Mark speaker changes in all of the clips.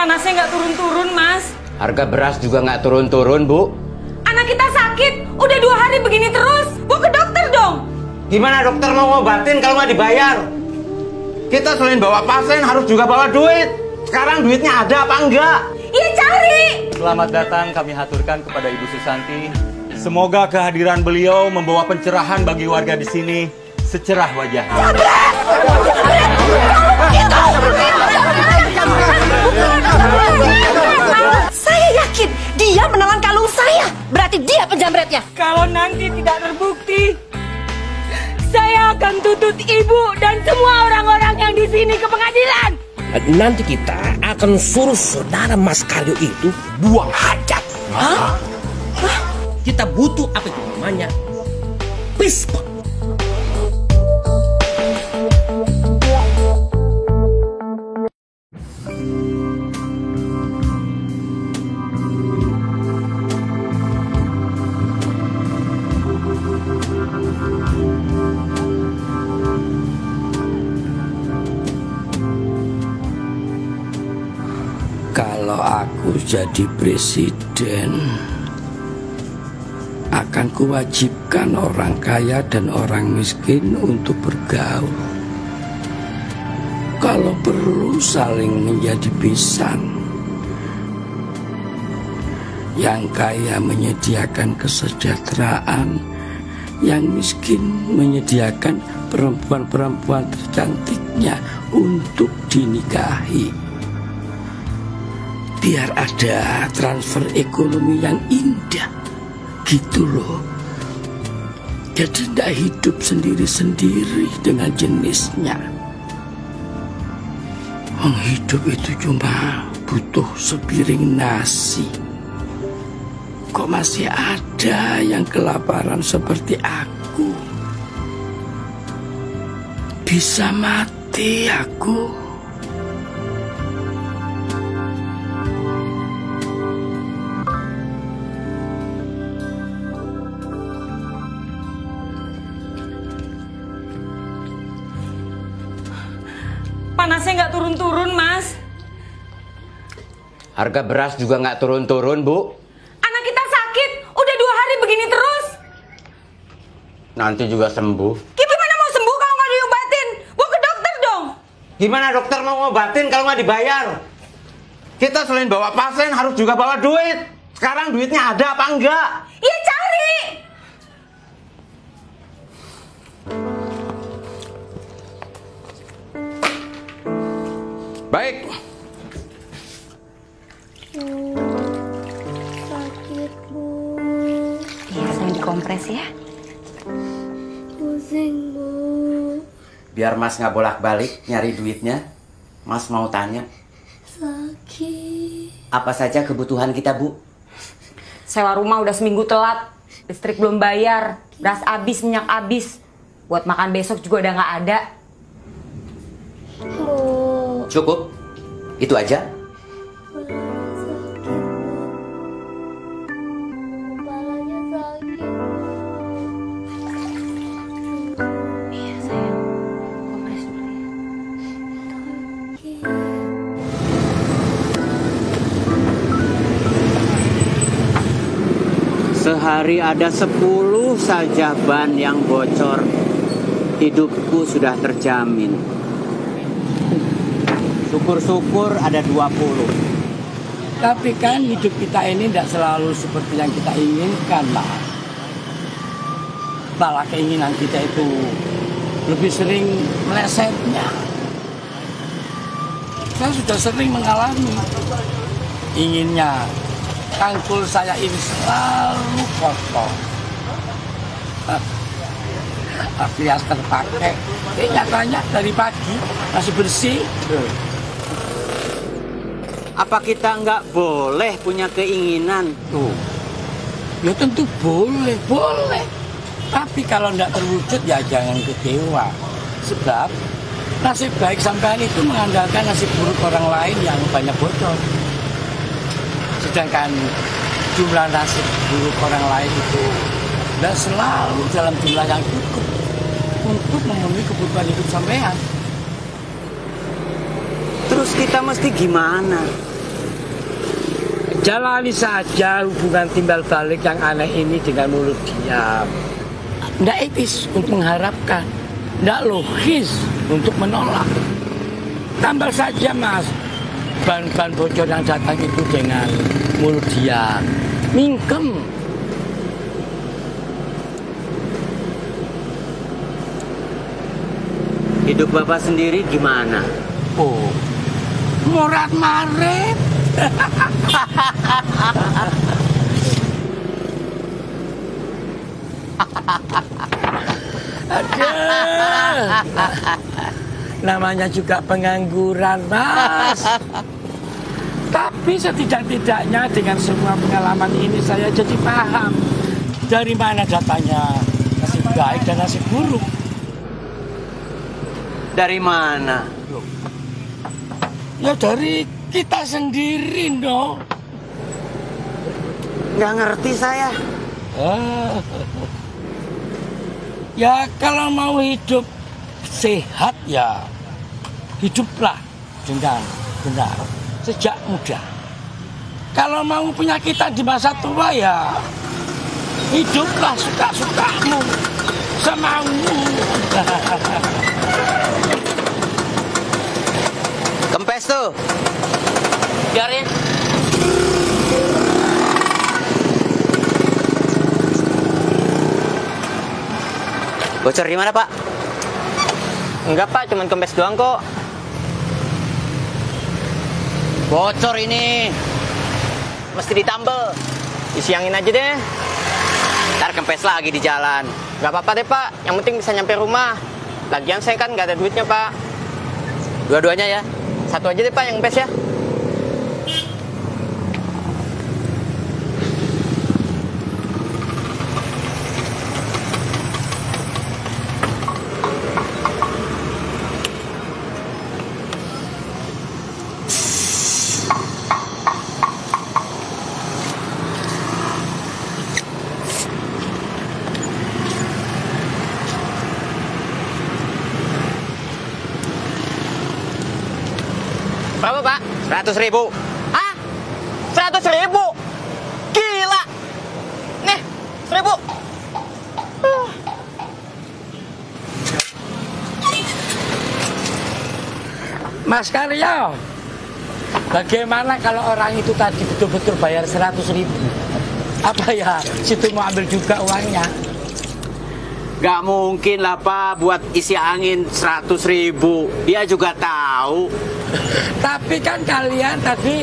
Speaker 1: Panasnya nggak turun-turun, Mas.
Speaker 2: Harga beras juga nggak turun-turun, Bu.
Speaker 1: Anak kita sakit, udah 2 hari begini terus. Bu, ke dokter dong.
Speaker 2: Gimana dokter mau ngobatin kalau nggak dibayar? Kita selain bawa pasien harus juga bawa duit. Sekarang duitnya ada apa enggak?
Speaker 1: Iya, cari.
Speaker 3: Selamat datang kami haturkan kepada Ibu Susanti. Semoga kehadiran beliau membawa pencerahan bagi warga di sini secerah wajahnya.
Speaker 4: Saya yakin dia menelan kalung saya. Berarti dia penjamretnya.
Speaker 1: Kalau nanti tidak terbukti, saya akan tuntut ibu dan semua orang-orang yang di sini ke pengadilan.
Speaker 5: Nanti kita akan suruh saudara Mas Karyo itu buang hajat.
Speaker 4: Hah?
Speaker 5: Kita butuh apa itu namanya? Pispot. Kalau aku jadi presiden, akan kuwajibkan orang kaya dan orang miskin untuk bergaul. Kalau perlu saling menjadi pisan. Yang kaya menyediakan kesejahteraan, yang miskin menyediakan perempuan-perempuan tercantiknya untuk dinikahi. Biar ada transfer ekonomi yang indah, gitu loh. Jadi tidak hidup sendiri-sendiri dengan jenisnya. Hidup itu cuma butuh sepiring nasi. Kok masih ada yang kelaparan seperti aku? Bisa mati aku.
Speaker 1: Panasnya nggak turun-turun, Mas.
Speaker 2: Harga beras juga nggak turun-turun, Bu.
Speaker 1: Anak kita sakit, udah 2 hari begini terus.
Speaker 2: Nanti juga sembuh.
Speaker 1: Gimana mau sembuh kalau nggak diobatin? Bu, ke dokter dong.
Speaker 2: Gimana dokter mau ngobatin kalau nggak dibayar? Kita selain bawa pasien harus juga bawa duit. Sekarang duitnya ada apa enggak?
Speaker 1: Iya, cari.
Speaker 2: Baik.
Speaker 6: Sakit, Bu.
Speaker 4: Iya, saya dikompres ya.
Speaker 6: Pusing, Bu.
Speaker 2: Biar Mas nggak bolak-balik nyari duitnya, Mas mau tanya,
Speaker 6: Sakit.
Speaker 2: apa saja kebutuhan kita, Bu?
Speaker 1: Sewa rumah udah seminggu telat. Listrik belum bayar. Beras habis, minyak habis. Buat makan besok juga udah nggak ada.
Speaker 6: Bu.
Speaker 2: Cukup? Itu aja?
Speaker 6: Sakit, Bu. Kepalanya sakit.
Speaker 4: Iya, sayang. Kompres dulu ya.
Speaker 6: Sakit.
Speaker 2: Sehari ada 10 saja ban yang bocor. Hidupku sudah terjamin. Syukur-syukur ada 20.
Speaker 5: Tapi kan hidup kita ini tidak selalu seperti yang kita inginkan, Pak. Malah keinginan kita itu lebih sering melesetnya. Saya sudah sering mengalami. Inginnya kangkul saya ini selalu kotor. Alias terpakai. Nyatanya dari pagi masih bersih.
Speaker 2: Apa kita nggak boleh punya keinginan?
Speaker 5: Tuh. Ya tentu boleh, boleh. Tapi kalau tidak terwujud ya jangan kecewa. Sebab nasib baik sampean itu mengandalkan nasib buruk orang lain yang banyak bocor. Sedangkan jumlah nasib buruk orang lain itu tidak selalu dalam jumlah yang cukup untuk memenuhi kebutuhan hidup sampean.
Speaker 2: Terus kita mesti gimana?
Speaker 5: Jalani saja hubungan timbal balik yang aneh ini dengan mulut diam. Nggak etis untuk mengharapkan, nggak logis untuk menolak. Tambal saja mas, ban-ban bocor yang datang itu dengan mulut diam. Mingkem.
Speaker 7: Hidup Bapak sendiri gimana?
Speaker 5: Oh, murad marit. Aduh. Namanya juga pengangguran, Mas. Tapi setidak-tidaknya dengan semua pengalaman ini saya jadi paham dari mana datanya nasib baik dan nasib buruk.
Speaker 7: Dari mana?
Speaker 5: Ya dari kita sendiri, no.
Speaker 7: Nggak ngerti saya.
Speaker 5: Ya kalau mau hidup sehat ya hiduplah dengan benar sejak muda. Kalau mau penyakitan di masa tua ya hiduplah suka-sukamu, semaumu.
Speaker 7: Kempes tuh. Biarin. Bocor di mana, Pak?
Speaker 8: Enggak Pak, cuman kempes doang kok.
Speaker 7: Bocor ini.
Speaker 8: Mesti ditambel. Disiangin aja deh.
Speaker 7: Ntar kempes lagi di jalan.
Speaker 8: Gak apa-apa deh Pak, yang penting bisa nyampe rumah. Lagian saya kan gak ada duitnya Pak.
Speaker 7: Dua-duanya ya.
Speaker 8: Satu aja deh Pak yang kempes ya. Berapa Pak?
Speaker 7: 100.000.
Speaker 8: Hah? 100.000? Gila! Nih, 1.000.
Speaker 5: Mas Karyo, bagaimana kalau orang itu tadi betul-betul bayar 100.000? Apa ya, situ mau ambil juga uangnya?
Speaker 7: Gak mungkin lah Pak buat isi angin 100.000. Dia juga tahu.
Speaker 5: Tapi kan kalian tadi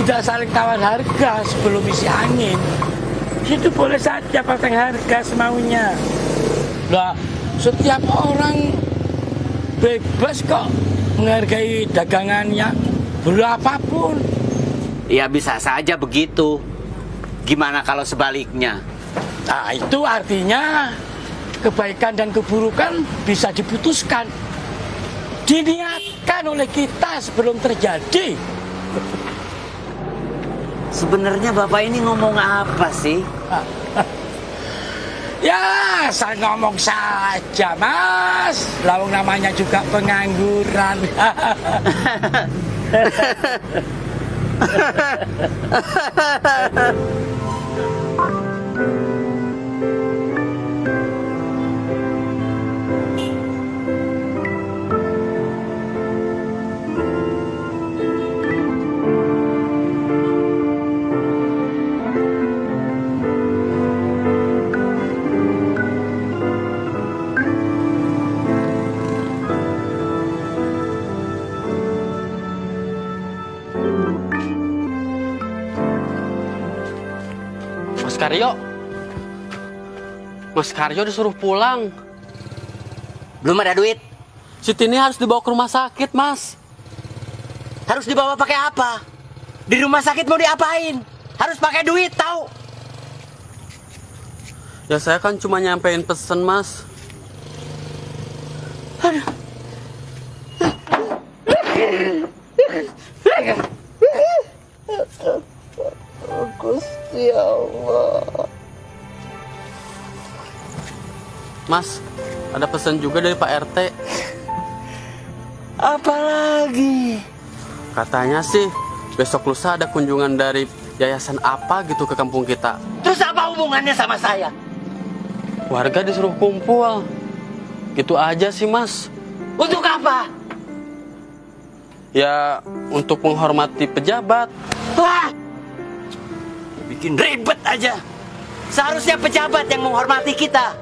Speaker 5: tidak saling tawar harga sebelum isi angin. Itu boleh saja pasang harga semaunya. Lah, setiap orang bebas kok menghargai dagangannya berapapun.
Speaker 7: Ya bisa saja begitu. Gimana kalau sebaliknya?
Speaker 5: Nah, itu artinya kebaikan dan keburukan bisa diputuskan, diniatkan oleh kita sebelum terjadi.
Speaker 7: Sebenarnya Bapak ini ngomong apa sih?
Speaker 5: Ya, saya ngomong saja, Mas. Lawang namanya juga pengangguran.
Speaker 9: Mas Karyo disuruh pulang.
Speaker 7: Belum ada duit.
Speaker 9: Si Tini harus dibawa ke rumah sakit, Mas.
Speaker 7: Harus dibawa pakai apa? Di rumah sakit mau diapain? Harus pakai duit, tahu?
Speaker 9: Ya saya kan cuma nyampein pesen, Mas.
Speaker 6: Gusti Allah.
Speaker 9: Mas, ada pesan juga dari Pak RT.
Speaker 7: Apalagi?
Speaker 9: Katanya sih besok lusa ada kunjungan dari yayasan apa gitu ke kampung kita.
Speaker 7: Terus apa hubungannya sama saya?
Speaker 9: Warga disuruh kumpul. Gitu aja sih, Mas.
Speaker 7: Untuk apa?
Speaker 9: Ya, untuk menghormati pejabat.
Speaker 7: Wah! Bikin ribet aja. Seharusnya pejabat yang menghormati kita.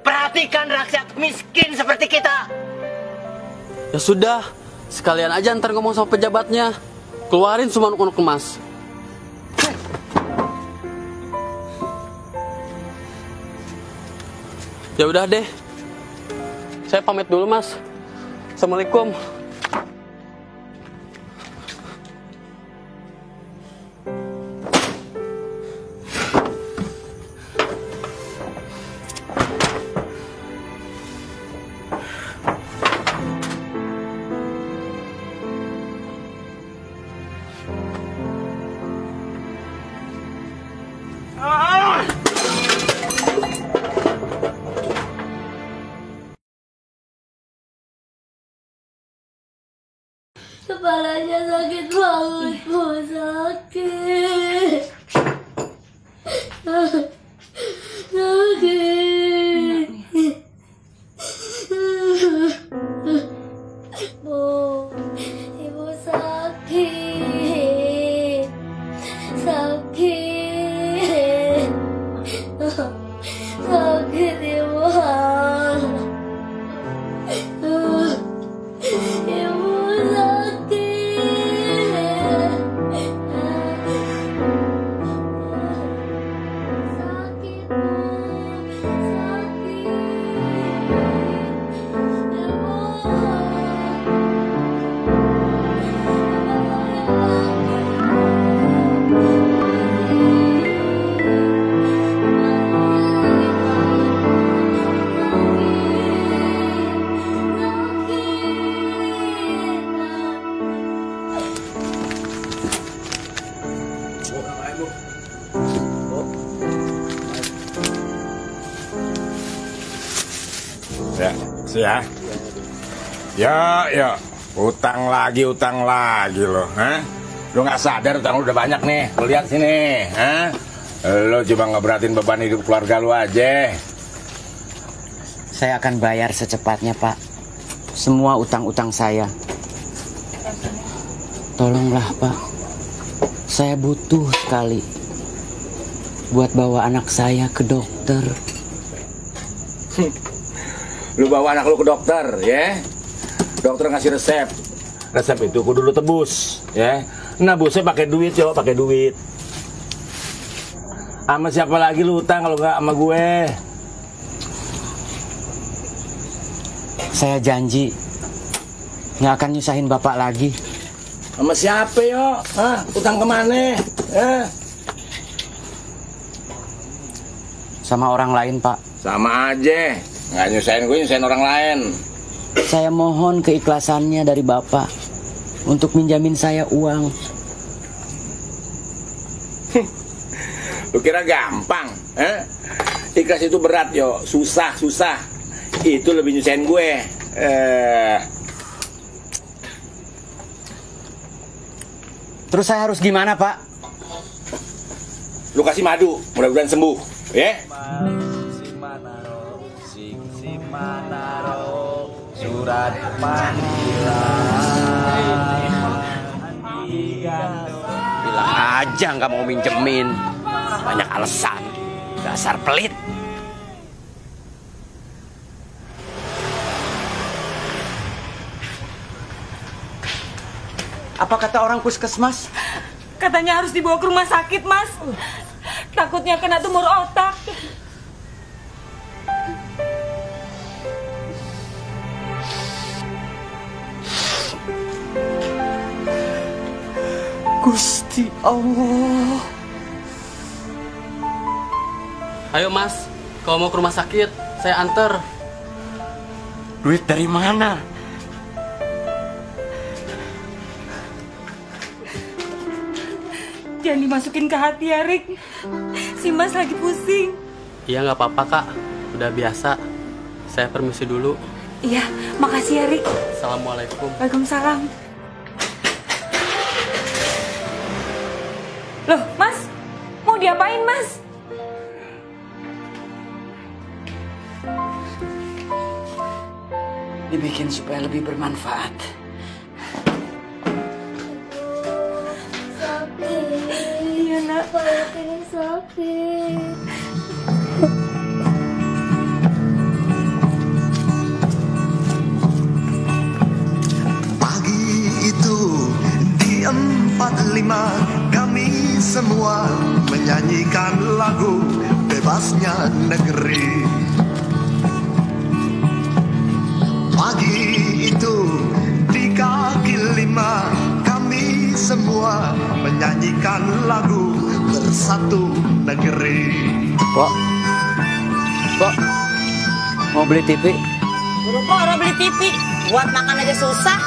Speaker 7: Perhatikan rakyat miskin seperti kita.
Speaker 9: Ya sudah, sekalian aja ntar ngomong sama pejabatnya. Keluarin semua unek-unek Mas. Ya udah deh. Saya pamit dulu, Mas. Assalamualaikum.
Speaker 6: Kepalanya sakit banget, Bu. Sakit. Sakit. Bu, Ibu sakit. Sakit. Sakit, Ibu. Ibu
Speaker 10: Ya, ya, utang lagi loh, Lu nggak sadar utang lu udah banyak nih, lu lihat sini, Lu cuma ngeberatin beban hidup keluarga lu aja.
Speaker 7: Saya akan bayar secepatnya, Pak. Semua utang-utang saya. Tolonglah, Pak. Saya butuh sekali buat bawa anak saya ke dokter.
Speaker 10: Lu bawa anak lu ke dokter, ya. Dokter ngasih resep. Resep itu kudu lu tebus, ya. Nabusnya pakai duit, yo, pakai duit. Sama siapa lagi lu utang kalau nggak sama gue?
Speaker 7: Saya janji nggak akan nyusahin Bapak lagi.
Speaker 10: Sama siapa, yo? Utang kemana?
Speaker 7: Sama orang lain, Pak.
Speaker 10: Sama aja. Nggak nyusahin gue, nyusahin orang lain.
Speaker 7: Saya mohon keikhlasannya dari Bapak untuk minjamin saya uang.
Speaker 10: Lu kira gampang? Ikhlas itu berat, yo. Susah. Itu lebih nyusahin gue.
Speaker 7: Terus saya harus gimana, Pak?
Speaker 10: Lu kasih madu, mudah-mudahan sembuh, ya?
Speaker 3: Surat panggilan.
Speaker 7: Bilang aja nggak mau minjemin. Banyak alasan. Dasar pelit.
Speaker 11: Apa kata orang puskesmas?
Speaker 1: Katanya harus dibawa ke rumah sakit, Mas. Takutnya kena tumor otak.
Speaker 11: Gusti Allah.
Speaker 9: Ayo Mas, kalau mau ke rumah sakit, saya anter.
Speaker 11: Duit dari mana?
Speaker 1: Jangan dimasukin ke hati ya, Rik. Si Mas lagi pusing.
Speaker 9: Iya nggak apa-apa Kak, udah biasa. Saya permisi dulu.
Speaker 1: Iya, makasih ya, Rik.
Speaker 9: Assalamualaikum.
Speaker 1: Waalaikumsalam. Loh, Mas, mau diapain, Mas?
Speaker 5: Dibikin supaya lebih bermanfaat.
Speaker 6: Sakit. Iya, nak. Kepala ini sakit.
Speaker 12: Pagi itu di 45 kami semua menyanyikan lagu Bebasnya Negeri. Pagi itu di kaki 5 kami semua menyanyikan lagu Bersatu Negeri.
Speaker 5: Pok, mau beli TV?
Speaker 4: Buru-buru beli TV, buat makan aja susah.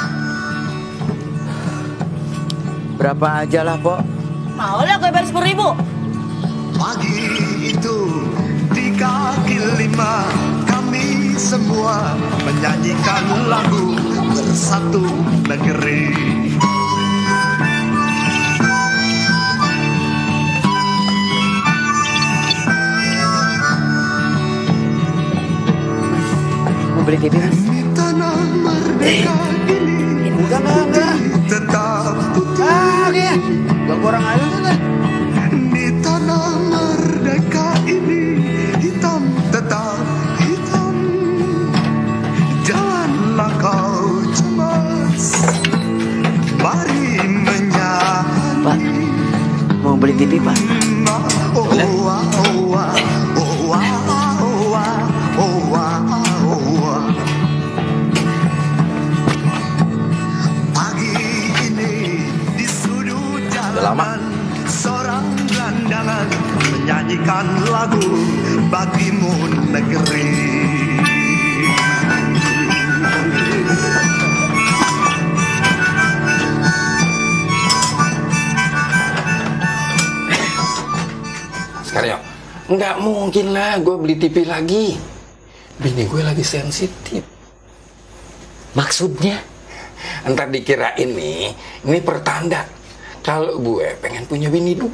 Speaker 5: Berapa aja lah, Pok?
Speaker 4: Mau lah gue bayar 10.000.
Speaker 12: Pagi itu di kaki 5 kami semua menyanyikan lagu Bersatu Negeri.
Speaker 5: Mau beli TV, Mas?
Speaker 12: Di tanah merdeka ini
Speaker 5: Enggak.
Speaker 12: tetap putih.
Speaker 5: Gak kurang aja lah.
Speaker 12: Di tanah merdeka ini hitam tetap hitam. Janganlah kau cemas, mari menyanyi.
Speaker 5: Pak, mau beli TV, Pak?
Speaker 12: Oh, wah, oh, wah, oh, wah, oh, wah, oh, wah, oh, wah. Pagi ini di sudut jalanan seorang gelandangan menyanyikan lagu Bagimu Negeri.
Speaker 10: Sekarang nggak mungkin lah gue beli TV lagi. Bini gue lagi sensitif.
Speaker 5: Maksudnya?
Speaker 10: Entar dikira ini pertanda kalau gue pengen punya bini 2.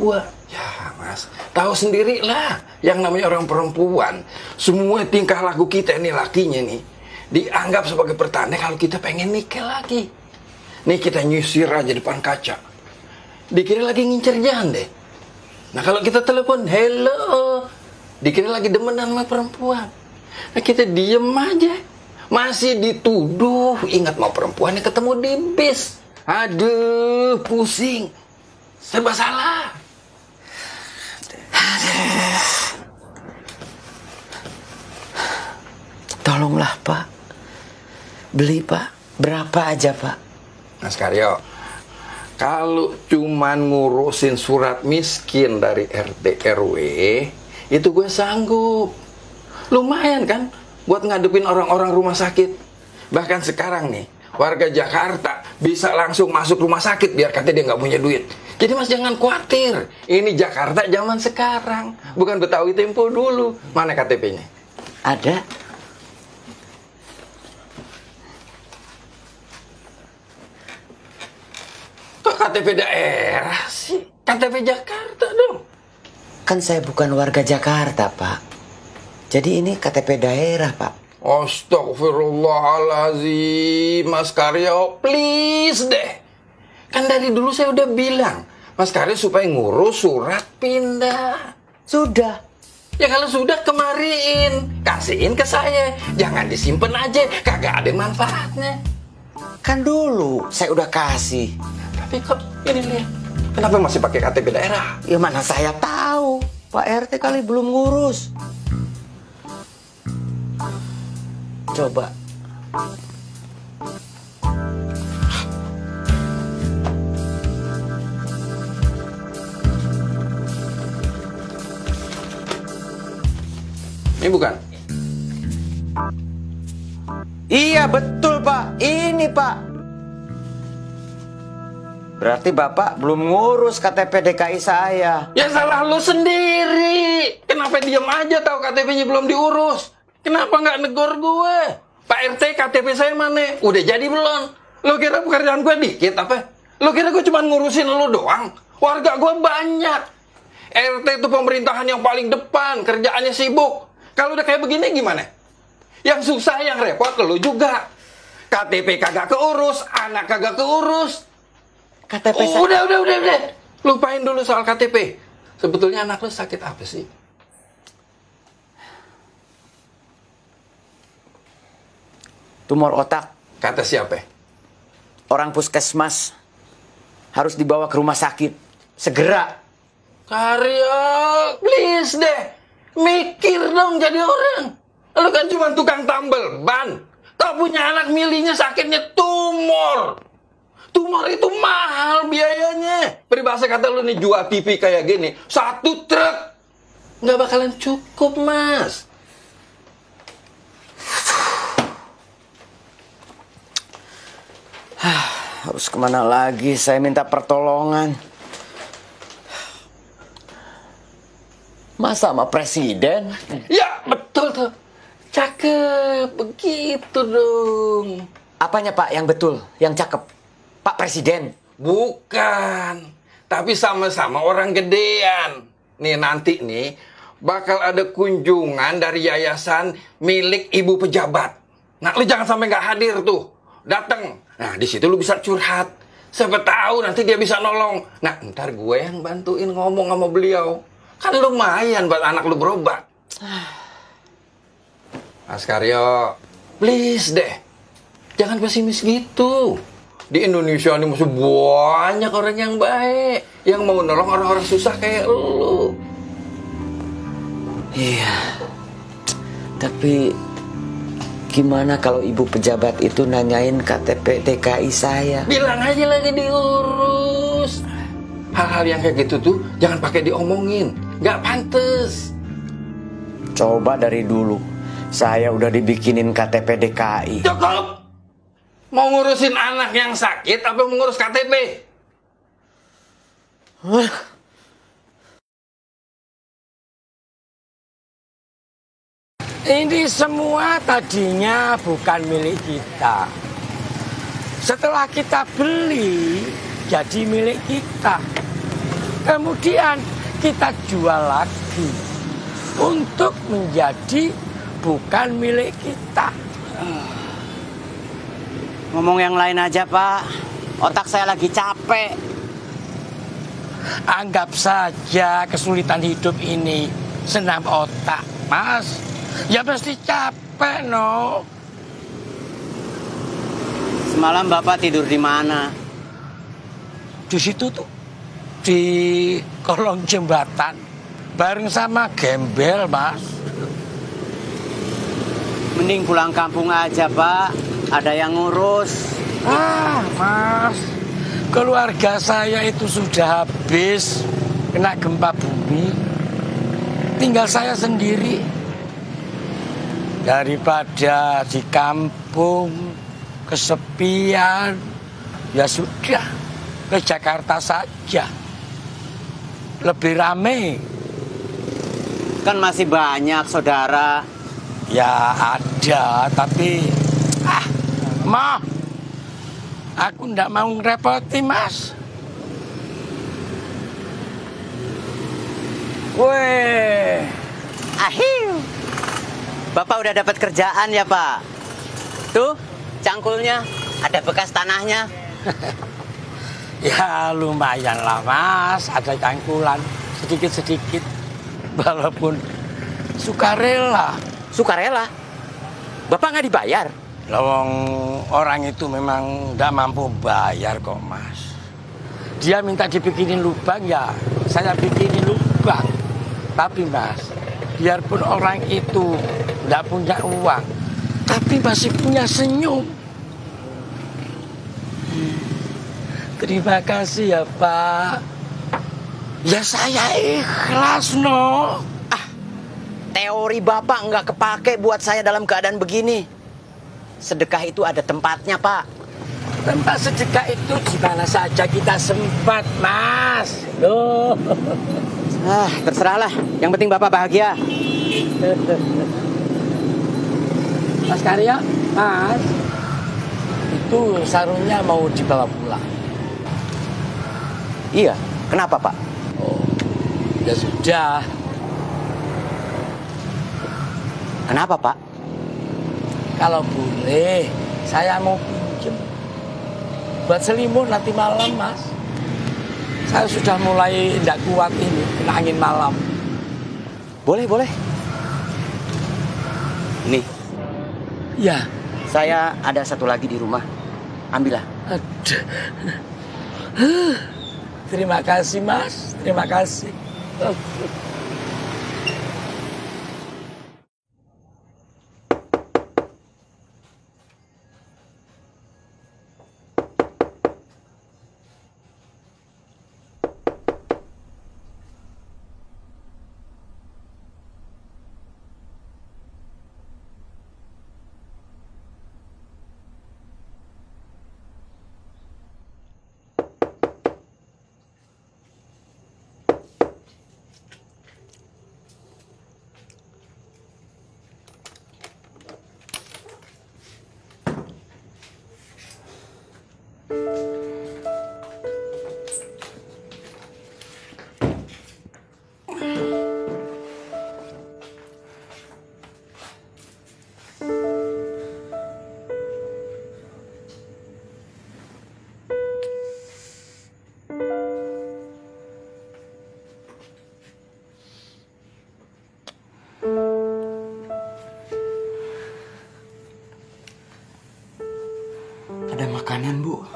Speaker 10: Ya mas, tahu sendiri lah, yang namanya orang perempuan, semua tingkah laku kita ini lakinya nih dianggap sebagai pertanda kalau kita pengen nikah lagi. Nih kita nyisir aja depan kaca, dikira lagi ngincer jande. Nah kalau kita telepon, hello, dikira lagi demenan sama perempuan. Nah kita diem aja, masih dituduh. Ingat mau perempuannya ketemu di bis. Aduh, pusing, serba salah.
Speaker 5: Tolonglah, Pak. Beli, Pak. Berapa aja, Pak?
Speaker 10: Mas Karyo, kalau cuman ngurusin surat miskin dari RT RW, itu gue sanggup. Lumayan kan buat ngadepin orang-orang rumah sakit. Bahkan sekarang nih, warga Jakarta bisa langsung masuk rumah sakit biar katanya dia nggak punya duit. Jadi mas jangan khawatir. Ini Jakarta zaman sekarang, bukan Betawi Tempo dulu. Mana KTP-nya?
Speaker 5: Ada.
Speaker 10: Kok KTP daerah sih? KTP Jakarta dong.
Speaker 5: Kan saya bukan warga Jakarta, Pak. Jadi ini KTP daerah, Pak.
Speaker 10: Astagfirullahaladzim, Mas Karyo, please deh. Kan dari dulu saya udah bilang, Mas Karyo supaya ngurus surat pindah.
Speaker 5: Sudah.
Speaker 10: Ya kalau sudah kemariin, kasihin ke saya. Jangan disimpan aja, kagak ada manfaatnya.
Speaker 5: Kan dulu saya udah kasih.
Speaker 10: Tapi kok ini nih, kenapa masih pakai KTP daerah?
Speaker 5: Ya mana saya tahu, Pak RT kali belum ngurus. Coba.
Speaker 10: Ini bukan?
Speaker 5: Iya betul, Pak. Ini, Pak. Berarti Bapak belum ngurus KTP DKI saya.
Speaker 10: Ya salah lu sendiri. Kenapa diam aja tahu KTP-nya belum diurus? Kenapa nggak negor gue? Pak RT, KTP saya mana? Udah jadi belum? Lo kira pekerjaan gue dikit apa? Lo kira gue cuma ngurusin lo doang? Warga gue banyak. RT itu pemerintahan yang paling depan, kerjaannya sibuk. Kalau udah kayak begini gimana? Yang susah, yang repot lu juga. KTP kagak keurus, anak kagak keurus.
Speaker 7: KTP
Speaker 10: Udah. Lupain dulu soal KTP. Sebetulnya anak lu sakit apa sih?
Speaker 7: Tumor otak.
Speaker 10: Kata siapa?
Speaker 7: Orang puskesmas. Harus dibawa ke rumah sakit. Segera.
Speaker 10: Karyo, please deh. Mikir dong jadi orang. Lu kan cuma tukang tambel ban. Kau punya anak milihnya sakitnya tumor. Tumor itu mahal biayanya. Peribahasa kata lu nih jual TV kayak gini, 1 truk. Nggak bakalan cukup, Mas.
Speaker 7: Harus kemana lagi saya minta pertolongan? Masa sama presiden?
Speaker 10: Ya, betul tuh. Cakep, begitu dong.
Speaker 7: Apanya Pak yang betul, yang cakep? Pak Presiden?
Speaker 10: Bukan, tapi sama-sama orang gedean. Nih nanti nih, bakal ada kunjungan dari yayasan milik ibu pejabat. Nah, lu jangan sampai nggak hadir tuh. Datang. Nah, di situ lu bisa curhat. Siapa tahu nanti dia bisa nolong. Nah, ntar gue yang bantuin ngomong sama beliau. Kan lumayan buat anak lu berobat. Mas Karyo, please deh. Jangan pesimis gitu. Di Indonesia ini masih banyak orang yang baik. Yang mau nolong orang-orang susah kayak lu.
Speaker 7: Iya. Tapi gimana kalau ibu pejabat itu nanyain KTP DKI saya?
Speaker 10: Bilang aja lagi diurus. Hal-hal yang kayak gitu tuh jangan pakai diomongin. Nggak pantes.
Speaker 7: Coba dari dulu saya udah dibikinin KTP DKI.
Speaker 10: Cukup. Mau ngurusin anak yang sakit apa mau ngurus KTP?
Speaker 5: Ini semua tadinya bukan milik kita. Setelah kita beli, jadi milik kita. Kemudian kita jual lagi untuk menjadi bukan milik kita.
Speaker 7: Ngomong yang lain aja Pak. Otak saya lagi capek.
Speaker 5: Anggap saja kesulitan hidup ini senam otak, Mas. Ya pasti capek, no.
Speaker 7: Semalam Bapak tidur di mana?
Speaker 5: Di situ tuh, di kolong jembatan, bareng sama gembel, Mas.
Speaker 7: Mending pulang kampung aja, Pak. Ada yang ngurus.
Speaker 5: Mas, keluarga saya itu sudah habis kena gempa bumi. Tinggal saya sendiri. Daripada di kampung kesepian, ya sudah ke Jakarta saja. Lebih rame.
Speaker 7: Kan masih banyak saudara.
Speaker 5: Ya ada, tapi Ma, aku ndak mau ngerepoti, Mas.
Speaker 7: Weh, akhir. Bapak udah dapat kerjaan ya, Pak? Tuh, cangkulnya, ada bekas tanahnya.
Speaker 5: Ya lumayan lah, Mas, ada cangkulan sedikit-sedikit. Walaupun sukarela.
Speaker 7: Sukarela? Bapak nggak dibayar?
Speaker 5: Lawang orang itu memang nggak mampu bayar kok, Mas. Dia minta dibikinin lubang, ya saya bikinin lubang. Tapi Mas, biarpun orang itu nggak punya uang, tapi masih punya senyum. Terima kasih ya Pak. Ya saya ikhlas, no.
Speaker 7: Teori Bapak nggak kepake buat saya dalam keadaan begini. Sedekah itu ada tempatnya, Pak.
Speaker 5: Tempat sedekah itu di mana saja kita sempat, Mas. Loh.
Speaker 7: Terserahlah. Yang penting Bapak bahagia.
Speaker 5: Mas Karyo, Mas. Itu sarungnya mau dibawa pulang.
Speaker 7: Iya. Kenapa, Pak?
Speaker 5: Oh, ya sudah.
Speaker 7: Kenapa, Pak?
Speaker 5: Kalau boleh, saya mau pinjem buat selimut nanti malam, Mas. Saya sudah mulai tidak kuat ini, kena angin malam.
Speaker 7: Boleh, boleh. Nih.
Speaker 5: Ya.
Speaker 7: Saya ada satu lagi di rumah. Ambillah.
Speaker 5: Aduh. Terima kasih, Mas. Terima kasih.
Speaker 10: Ada makanan, Bu.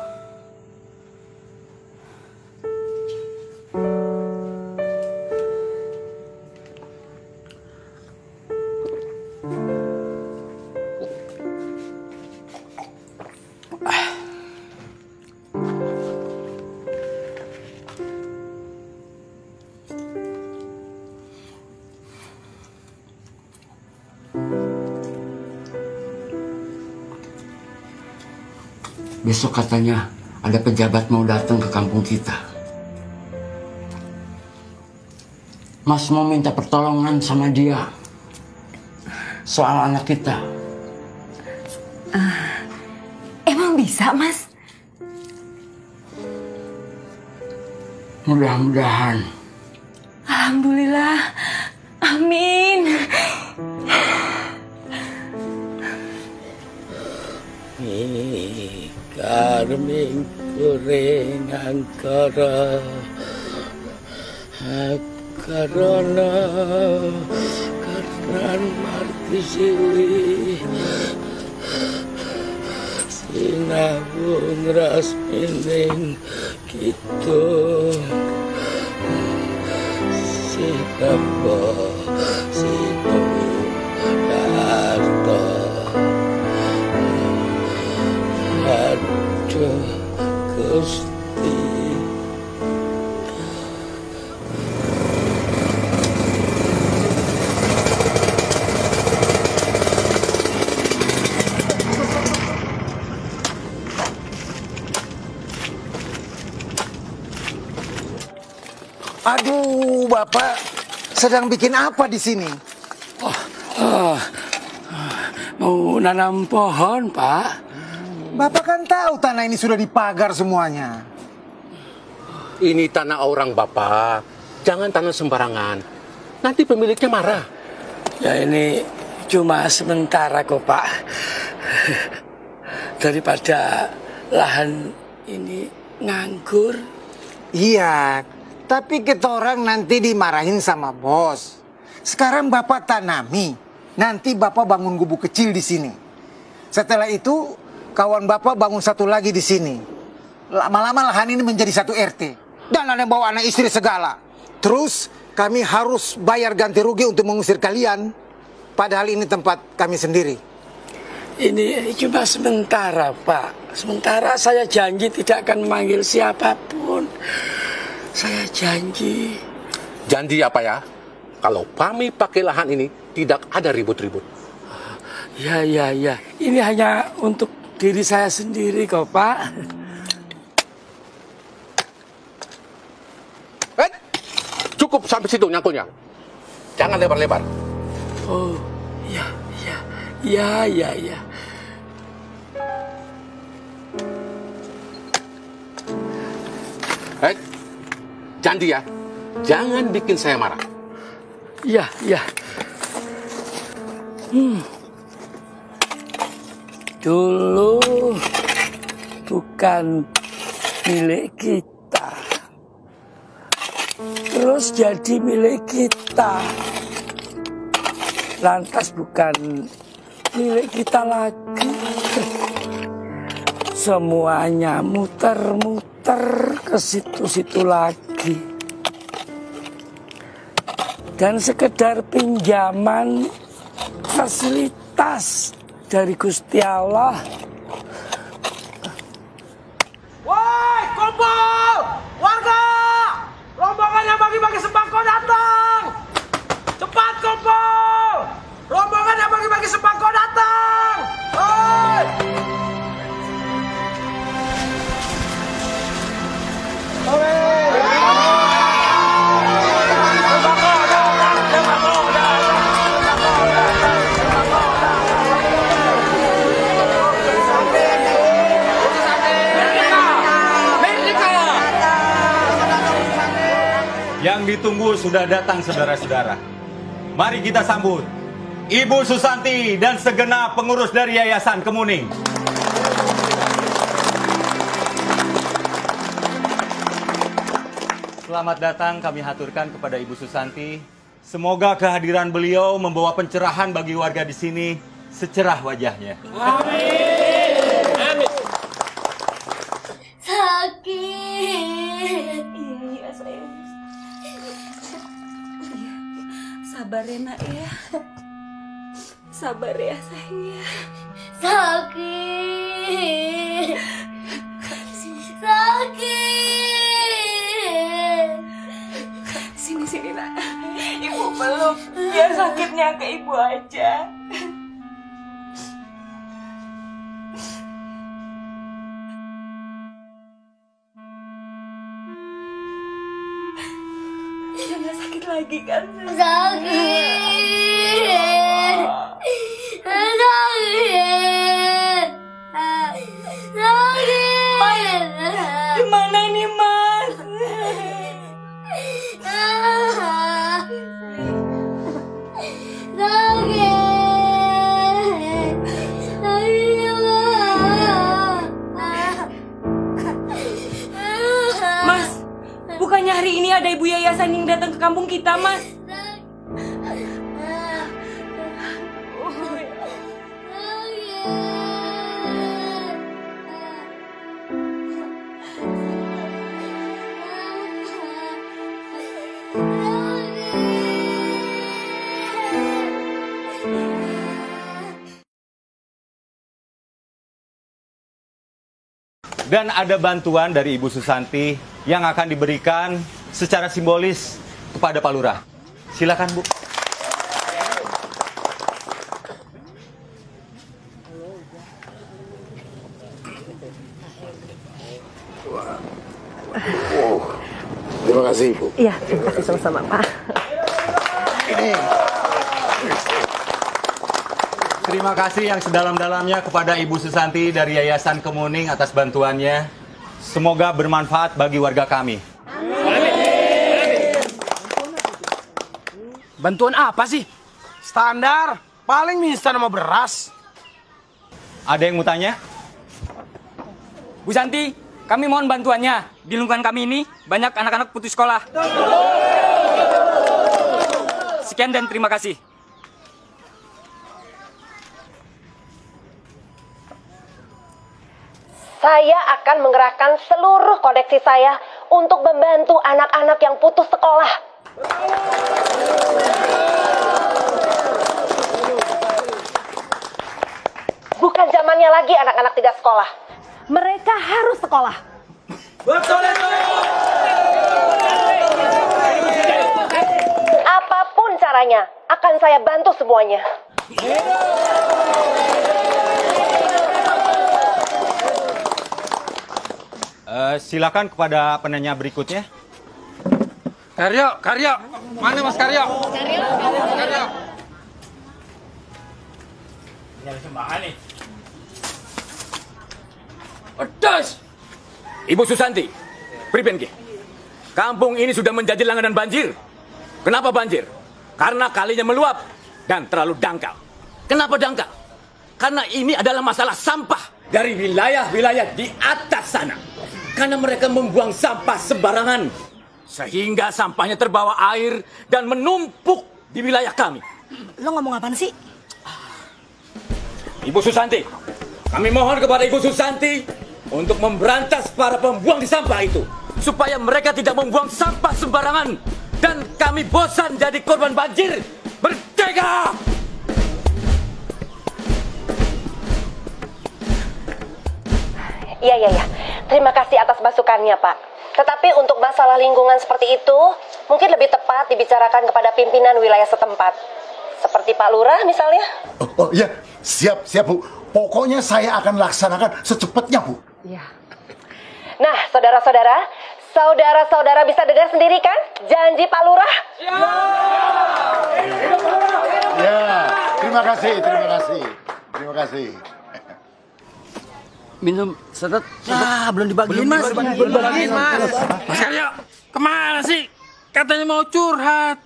Speaker 10: Besok katanya ada pejabat mau datang ke kampung kita. Mas mau minta pertolongan sama dia soal anak kita.
Speaker 1: Emang bisa, Mas?
Speaker 10: Mudah-mudahan.
Speaker 1: Alhamdulillah. Amin.
Speaker 5: Karming kuring angkara karana karan marti siwi sinabung ras mining kita sinapa sinu darta Aduh, Gusti.
Speaker 13: Aduh, Bapak sedang bikin apa di sini?
Speaker 5: Mau nanam pohon, Pak.
Speaker 13: Bapak kan tahu tanah ini sudah dipagar semuanya.
Speaker 14: Ini tanah orang, Bapak. Jangan tanam sembarangan. Nanti pemiliknya marah.
Speaker 5: Ya ini cuma sementara kok, Pak. Daripada lahan ini nganggur.
Speaker 13: Iya, tapi kita orang nanti dimarahin sama bos. Sekarang Bapak tanami, nanti Bapak bangun gubuk kecil di sini. Setelah itu kawan Bapak bangun satu lagi di sini. Lama-lama lahan ini menjadi satu RT. Dan ada yang bawa anak istri segala. Terus kami harus bayar ganti rugi untuk mengusir kalian. Padahal ini tempat kami sendiri.
Speaker 5: Ini cuma sementara, Pak. Sementara saya janji tidak akan memanggil siapapun. Saya janji.
Speaker 14: Janji apa ya? Kalau kami pakai lahan ini, tidak ada ribut-ribut.
Speaker 5: Ya. Ini hanya untuk diri saya sendiri kok, Pak.
Speaker 14: Cukup sampai situ nyangkulnya. Jangan lebar-lebar.
Speaker 5: Oh, ya.
Speaker 14: Janji ya, jangan bikin saya marah.
Speaker 5: Iya, iya. Dulu bukan milik kita, terus jadi milik kita, lantas bukan milik kita lagi. Semuanya muter-muter ke situ-situ lagi. Dan sekedar pinjaman fasilitas dari Gusti Allah.
Speaker 15: Woi, kumpul! Warga! Rombongan yang bagi-bagi sembako datang! Cepat kumpul! Rombongan yang bagi-bagi sembako datang! Woi!
Speaker 3: Yang ditunggu sudah datang, saudara-saudara. Mari kita sambut Ibu Susanti dan segenap pengurus dari Yayasan Kemuning. Selamat datang kami haturkan kepada Ibu Susanti. Semoga kehadiran beliau membawa pencerahan bagi warga di sini secerah wajahnya.
Speaker 6: Amin. Amin. Sakit.
Speaker 4: Iya, sayang. Sabar ya, Nak ya. Sabar ya, sayang ya.
Speaker 6: Sakit. Sakit.
Speaker 4: Sini, Nak. Ibu peluk. Biar sakitnya ke ibu aja. Jangan sakit lagi kan?
Speaker 6: Sakit. Sakit. Sakit.
Speaker 4: Gimana ini, Mas? Mas, bukannya hari ini ada ibu yayasan yang datang ke kampung kita, Mas?
Speaker 3: Dan ada bantuan dari Ibu Susanti yang akan diberikan secara simbolis kepada Pak Lurah. Silakan, Bu.
Speaker 10: Terima kasih, Ibu.
Speaker 4: Iya, terima kasih sama-sama, Pak.
Speaker 3: Terima kasih yang sedalam-dalamnya kepada Ibu Susanti dari Yayasan Kemuning atas bantuannya. Semoga bermanfaat bagi warga kami.
Speaker 15: Bantuan apa sih? Standar, paling instan sama beras.
Speaker 3: Ada yang mau tanya?
Speaker 16: Bu Santi, kami mohon bantuannya. Di lingkungan kami ini banyak anak-anak putus sekolah. Sekian dan terima kasih.
Speaker 4: Saya akan mengerahkan seluruh koneksi saya untuk membantu anak-anak yang putus sekolah. Bukan zamannya lagi anak-anak tidak sekolah. Mereka harus sekolah.
Speaker 15: Betul itu.
Speaker 4: Apapun caranya, akan saya bantu semuanya.
Speaker 3: Silakan kepada penanya berikutnya.
Speaker 14: Karyo. Mana Mas Karyo? Karyo.
Speaker 5: Ini ada sembahan nih. Pedas! Ibu Susanti, priben ki?
Speaker 17: kampung ini sudah menjadi langganan banjir. Kenapa banjir? Karena kalinya meluap dan terlalu dangkal. Kenapa dangkal? Karena ini adalah masalah sampah dari wilayah-wilayah di atas sana. Karena mereka membuang sampah sembarangan, sehingga sampahnya terbawa air dan menumpuk di wilayah kami.
Speaker 4: Lo ngomong apaan sih?
Speaker 17: Ibu Susanti, kami mohon kepada Ibu Susanti untuk memberantas para pembuang di sampah itu, supaya mereka tidak membuang sampah sembarangan. Dan kami bosan jadi korban banjir. Merdeka!
Speaker 4: Iya. Terima kasih atas masukannya, Pak. Tetapi untuk masalah lingkungan seperti itu, mungkin lebih tepat dibicarakan kepada pimpinan wilayah setempat. Seperti Pak Lurah misalnya.
Speaker 18: Oh iya, siap Bu. Pokoknya saya akan laksanakan secepatnya, Bu.
Speaker 4: Iya. Nah, saudara-saudara bisa dengar sendiri kan janji Pak Lurah?
Speaker 18: Ya, terima kasih.
Speaker 5: Minum sedot.
Speaker 16: Belum dibagiin, Mas. Mas Aryo, kemana sih? Katanya mau curhat.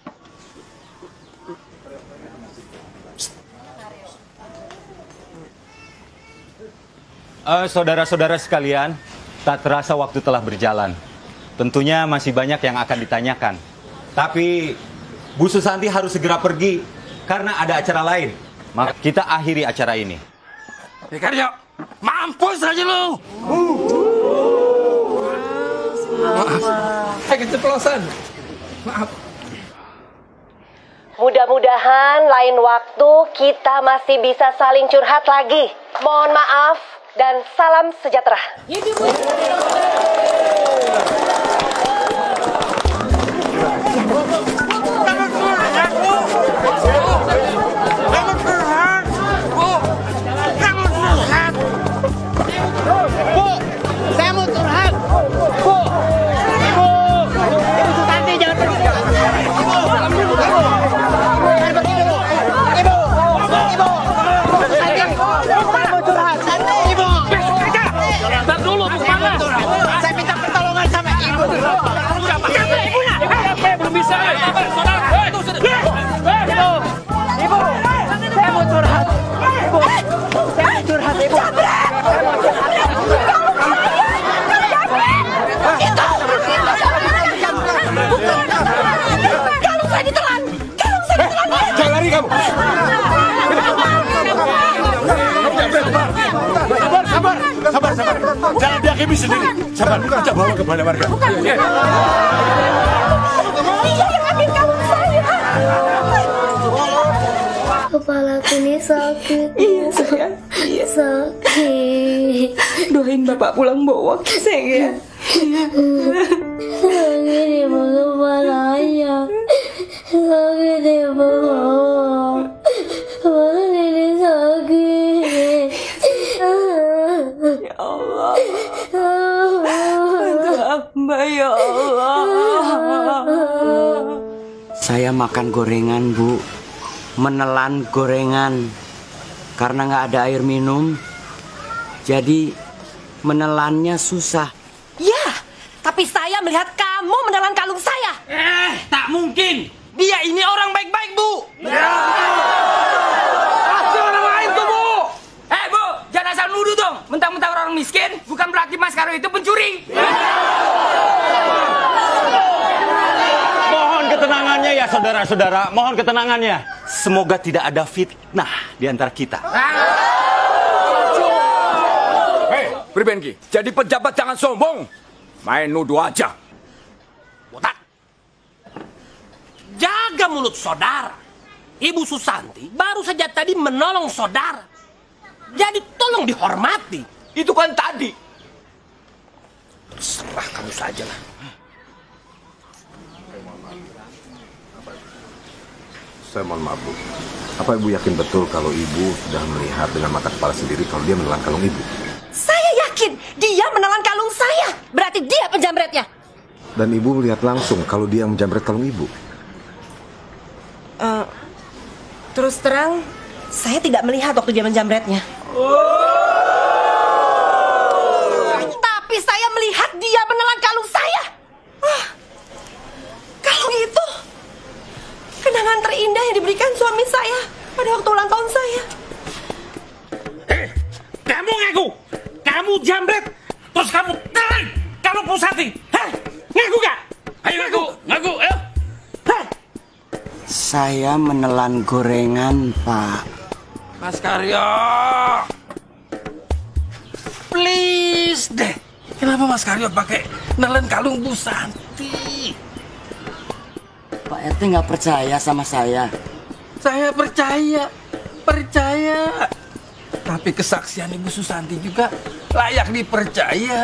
Speaker 3: Saudara-saudara sekalian, tak terasa waktu telah berjalan. Tentunya masih banyak yang akan ditanyakan. Tapi Bu Susanti harus segera pergi karena ada acara lain. Maka kita akhiri acara ini.
Speaker 16: Aryo, mampus aja lu.
Speaker 10: Maaf, saya keceplosan. Maaf.
Speaker 4: Mudah-mudahan lain waktu kita masih bisa saling curhat lagi. Mohon maaf dan salam sejahtera.
Speaker 8: Saya mau curhat. Bu, Ibu Susanti jangan pergi.
Speaker 16: Bentar dulu, Bu Kemana?
Speaker 8: Saya minta pertolongan sama Ibu.
Speaker 16: Belum bisa.
Speaker 8: Ibu, saya mau curhat. Ibu, saya mau curhat, Ibu.
Speaker 4: Kalung saya ditelan.
Speaker 10: Jangan lari kamu. Sabar. Jangan dihakimi sendiri. Sabar, kita bawa ke balai warga.
Speaker 6: Kepalaku ini sakit.
Speaker 19: Iya sayang. Iya.
Speaker 6: Sakit.
Speaker 19: Doain bapak pulang bawa sayang ya.
Speaker 6: Sakit ibu kepalanya. Sakit ibu. Badan ini sakit.
Speaker 19: Ya Allah. Bantu hamba ya Allah.
Speaker 5: Saya makan gorengan, Bu. Menelan gorengan. Karena nggak ada air minum. Jadi menelannya susah.
Speaker 4: Ya, tapi saya melihat kamu menelan kalung saya.
Speaker 16: Tak mungkin. Dia ini orang baik-baik, Bu. Pasti orang lain tuh, Bu. Bu, jangan asal nuduh dong. Mentang-mentang orang miskin, bukan berarti Mas Karo itu pencuri.
Speaker 3: Mohon ketenangannya ya saudara-saudara, mohon ketenangannya. Semoga tidak ada fitnah di antara kita.
Speaker 17: Hei, Pribengki, jadi pejabat jangan sombong. Main nuduh aja.
Speaker 7: Botak. Jaga mulut saudara. Ibu Susanti baru saja tadi menolong saudara. Jadi tolong dihormati.
Speaker 17: Itu kan tadi.
Speaker 7: Terserah kamu saja lah.
Speaker 20: Saya mohon maaf, Bu. Apa Ibu yakin betul kalau Ibu sudah melihat dengan mata kepala sendiri kalau dia menelan kalung Ibu?
Speaker 4: Saya yakin dia menelan kalung saya. Berarti dia penjamretnya.
Speaker 20: Dan Ibu melihat langsung kalau dia menjamret kalung Ibu?
Speaker 4: Terus terang, saya tidak melihat waktu dia menjamretnya. Tapi saya melihat dia menelan kalung saya. kenangan terindah yang diberikan suami saya pada waktu ulang tahun saya.
Speaker 7: Kamu ngaku, kamu jambret, terus kamu telan, kamu pusati, hah? Ngaku gak? Ayo ngaku, ayo. Hah?
Speaker 5: Saya menelan gorengan, Pak.
Speaker 7: Mas Karyo, please deh. Kenapa Mas Karyo pakai nelen kalung Bu Santi?
Speaker 5: Pak RT nggak percaya sama saya.
Speaker 7: Saya percaya. Tapi kesaksian Ibu Susanti juga layak dipercaya.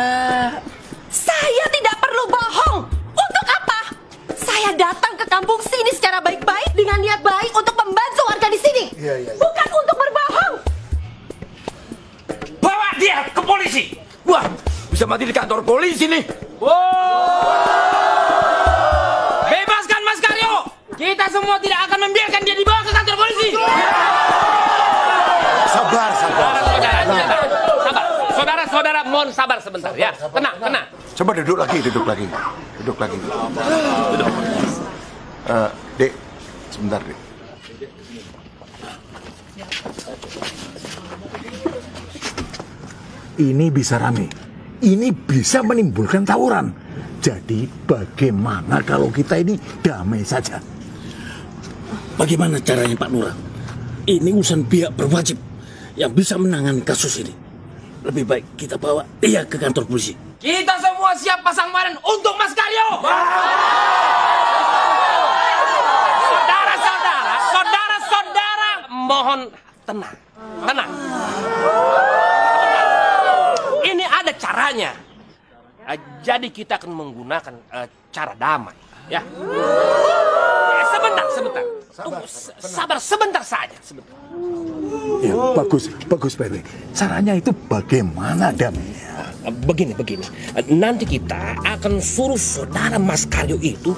Speaker 4: Saya tidak perlu bohong. Untuk apa? Saya datang ke kampung sini secara baik-baik dengan niat baik untuk membantu warga di sini. Bukan untuk berbohong.
Speaker 7: Bawa dia ke polisi. Wah, bisa mati di kantor polisi nih.
Speaker 16: Bebaskan Mas Karyo. Kita semua tidak akan membiarkan dia dibawa ke kantor polisi.
Speaker 18: Sabar.
Speaker 17: Saudara, mohon sabar sebentar ya. Tenang.
Speaker 18: Coba duduk lagi. Dek, sebentar, Dek. Ini bisa rame. Ini bisa menimbulkan tawuran. Jadi bagaimana kalau kita ini damai saja?
Speaker 15: Bagaimana caranya Pak Lurah? Ini urusan pihak berwajib yang bisa menangani kasus ini. Lebih baik kita bawa dia ke kantor polisi.
Speaker 16: Kita semua siap pasang badan untuk Mas Karyo.
Speaker 17: Saudara, mohon tenang. Ini ada caranya. Jadi kita akan menggunakan cara damai, ya. Sebentar. Sabar sebentar saja.
Speaker 18: Ya, bagus Pak RW. Caranya itu bagaimana damainya?
Speaker 17: Begini. Nanti kita akan suruh saudara Mas Karyo itu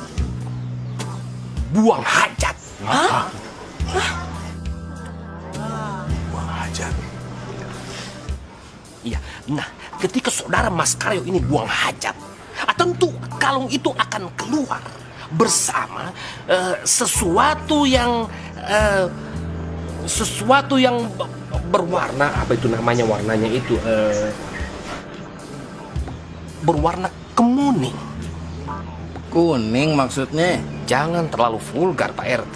Speaker 17: buang hajat.
Speaker 18: Buang hajat?
Speaker 17: Iya. Nah, ketika saudara Mas Karyo ini buang hajat, tentu kalung itu akan keluar bersama sesuatu yang berwarna, apa itu namanya, warnanya itu berwarna kemuning.
Speaker 5: Kuning maksudnya?
Speaker 17: Jangan terlalu vulgar Pak RT.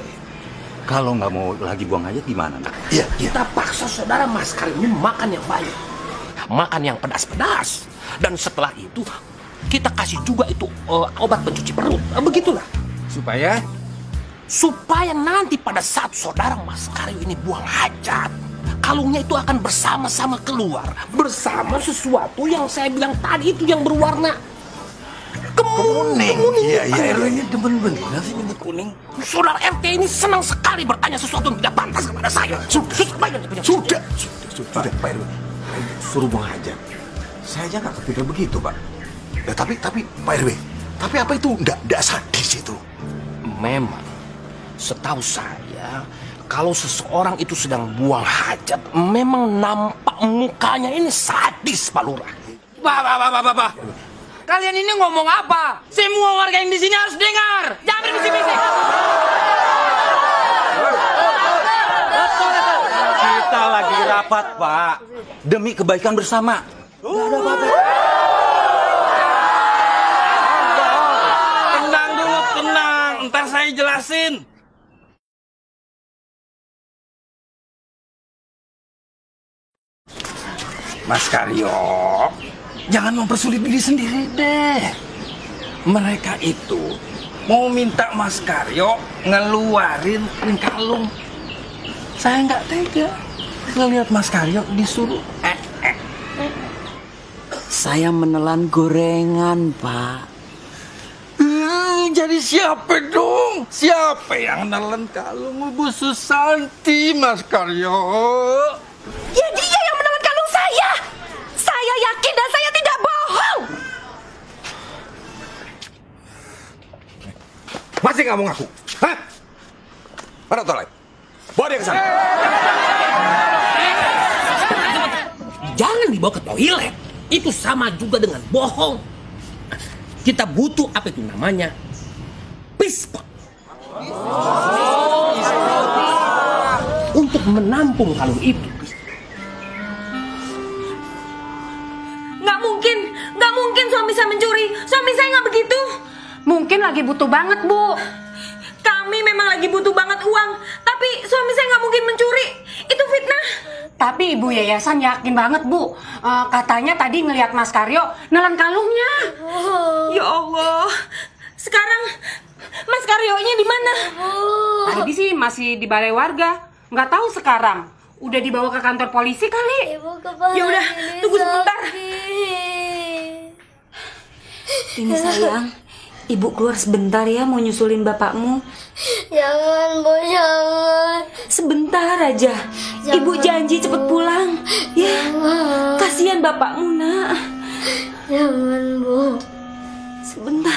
Speaker 3: Kalau nggak mau lagi buang hajat gimana?
Speaker 17: Iya. Kita paksa saudara Mas Karyo ini makan yang banyak, makan yang pedas-pedas, dan setelah itu kita kasih juga itu obat pencuci perut. Begitulah. Supaya nanti pada saat saudara Mas Karyo ini buang hajat, kalungnya itu akan bersama-sama keluar bersama sesuatu yang saya bilang tadi itu yang berwarna kemuning.
Speaker 7: Iya. RW-nya demen bener sih nyebut kuning.
Speaker 17: Saudara RT ini senang sekali bertanya sesuatu yang tidak pantas kepada saya.
Speaker 18: Sudah, Pak RW. Suruh buang hajat. Saya aja nggak kepikir begitu, Pak. Ya, tapi Pak RW, tapi apa itu nggak sadis itu?
Speaker 17: Memang, setahu saya, kalau seseorang itu sedang buang hajat, memang nampak mukanya ini sadis, Pak Lurah.
Speaker 16: Pak. Kalian ini ngomong apa? Semua warga yang di sini harus dengar. Jangan berbisik-bisik.
Speaker 3: Kita lagi rapat, Pak. Demi kebaikan bersama. Nggak ada apa-apa.
Speaker 7: Tenang dulu, ntar saya jelasin. Mas Karyo, jangan mempersulit diri sendiri deh. Mereka itu mau minta Mas Karyo ngeluarin kalung. Saya nggak tega ngelihat Mas Karyo disuruh.
Speaker 5: Saya menelan gorengan, Pak.
Speaker 7: Jadi siapa dong? Siapa yang nelen kalung Bu Susanti, Mas Karyo?
Speaker 4: Ya dia yang menelan kalung saya. Saya yakin dan saya tidak bohong.
Speaker 20: Masih nggak mau ngaku? Hah? Mana toilet? Bawa dia ke sana.
Speaker 17: Jangan dibawa ke toilet. Itu sama juga dengan bohong. Kita butuh apa itu namanya? Pispot.
Speaker 7: untuk menampung kalung itu.
Speaker 1: Nggak mungkin suami saya mencuri. Suami saya nggak begitu. Mungkin lagi butuh banget, Bu. Kami memang lagi butuh banget uang, tapi suami saya nggak mungkin mencuri. Itu fitnah. Tapi Ibu Yayasan yakin banget, Bu. Katanya tadi ngelihat Mas Karyo nelen kalungnya. Ya Allah. Sekarang Mas Karyonya di mana? Tadi sih masih di balai warga. Nggak tahu sekarang. Udah dibawa ke kantor polisi kali. Ya udah, tunggu sebentar. Ini sayang, Ibu keluar sebentar ya, mau nyusulin bapakmu.
Speaker 6: Jangan, Bu, jangan.
Speaker 1: Sebentar aja. Jangan, Ibu janji cepet pulang. Ya, kasihan bapakmu, Nak.
Speaker 6: Jangan, Bu.
Speaker 1: Sebentar.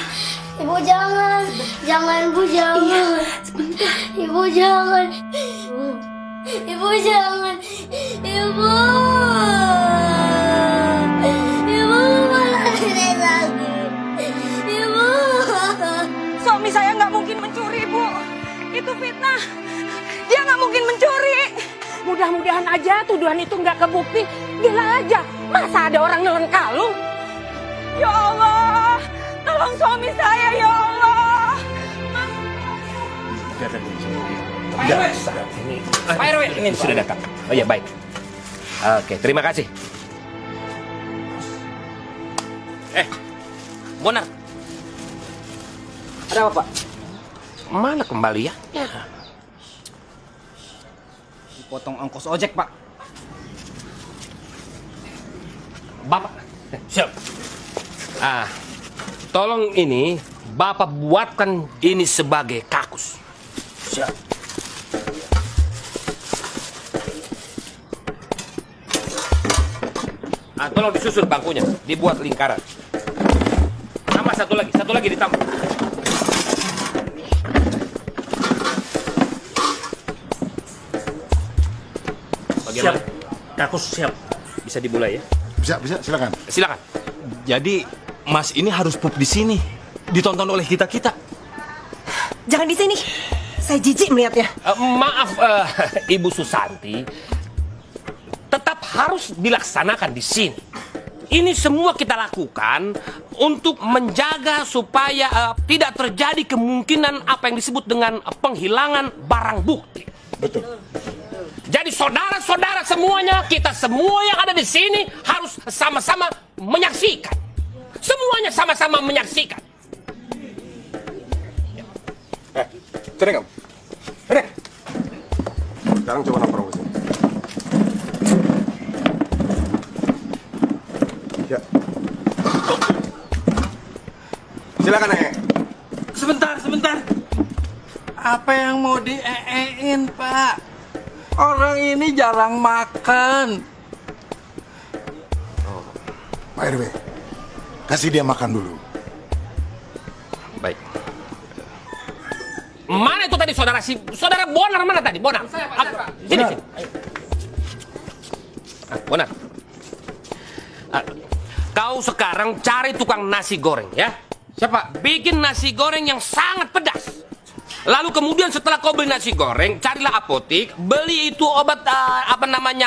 Speaker 6: Ibu jangan. Jangan, Bu, jangan.
Speaker 1: Iya, sebentar.
Speaker 6: Ibu jangan. Ibu jangan. Ibu. Ibu malah saya sakit. Ibu.
Speaker 1: Suami saya nggak mungkin mencuri, Bu. Itu fitnah. Dia nggak mungkin mencuri. Mudah-mudahan aja tuduhan itu nggak kebukti. Gila aja, masa ada orang nelen kalung? Ya Allah, tolong suami saya, ya Allah.
Speaker 7: Pak RW, ini sudah datang. Oh ya, baik. Oke, terima kasih. Bonar.
Speaker 16: Ada apa, Pak?
Speaker 7: Mana kembaliannya?
Speaker 16: Dipotong ongkos ojek, Pak.
Speaker 7: Bapak, siap. Tolong ini Bapak buatkan ini sebagai kakus. Siap. Tolong disusun bangkunya, dibuat lingkaran. Tambah satu lagi ditambah. Bagaimana?
Speaker 18: Siap. Kakus siap.
Speaker 7: Bisa dimulai ya?
Speaker 18: Bisa, silakan.
Speaker 7: Silakan.
Speaker 11: Jadi Mas ini harus pup di sini, ditonton oleh kita.
Speaker 4: Jangan di sini. Saya jijik melihatnya.
Speaker 7: Maaf, Ibu Susanti. Tetap harus dilaksanakan di sini. Ini semua kita lakukan untuk menjaga supaya tidak terjadi kemungkinan apa yang disebut dengan penghilangan barang bukti.
Speaker 18: Betul.
Speaker 7: Jadi saudara-saudara semuanya, kita semua yang ada di sini harus sama-sama menyaksikan. Semuanya sama-sama menyaksikan.
Speaker 18: Sini kamu. Sini. Sekarang coba nongkrong ke sini. Ya. Silakan, Nek.
Speaker 10: Sebentar. Apa yang mau dieein, Pak? Orang ini jarang makan.
Speaker 18: Pak RW, kasih dia makan dulu.
Speaker 7: Baik. Mana itu tadi saudara Bonar mana tadi? Bonar. Sini. Bonar. Kau sekarang cari tukang nasi goreng ya. Siapa? Bikin nasi goreng yang sangat pedas. Lalu kemudian setelah kau beli nasi goreng, carilah apotik, beli itu obat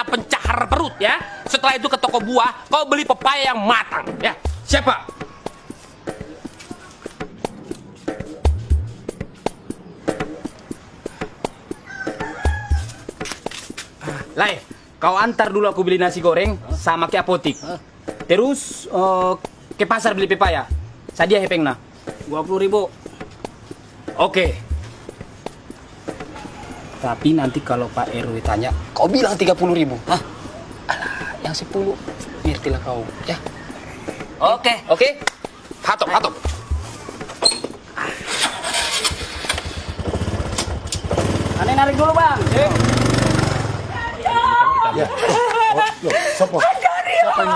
Speaker 7: pencahar perut ya. Setelah itu ke toko buah, kau beli pepaya yang matang ya. Siapa?
Speaker 16: Lai, kau antar dulu aku beli nasi goreng sama ke apotik. Terus ke pasar beli pepaya. Sadia hepengna 20.000. Oke. Tapi nanti kalau Pak RW tanya, kau bilang 30.000. Hah? Alah, yang 10 ngertilah kau, ya. Oke.
Speaker 7: Hatop.
Speaker 16: Aneh narik dulu, Bang.
Speaker 18: Ya. Sopo. Siapa ini?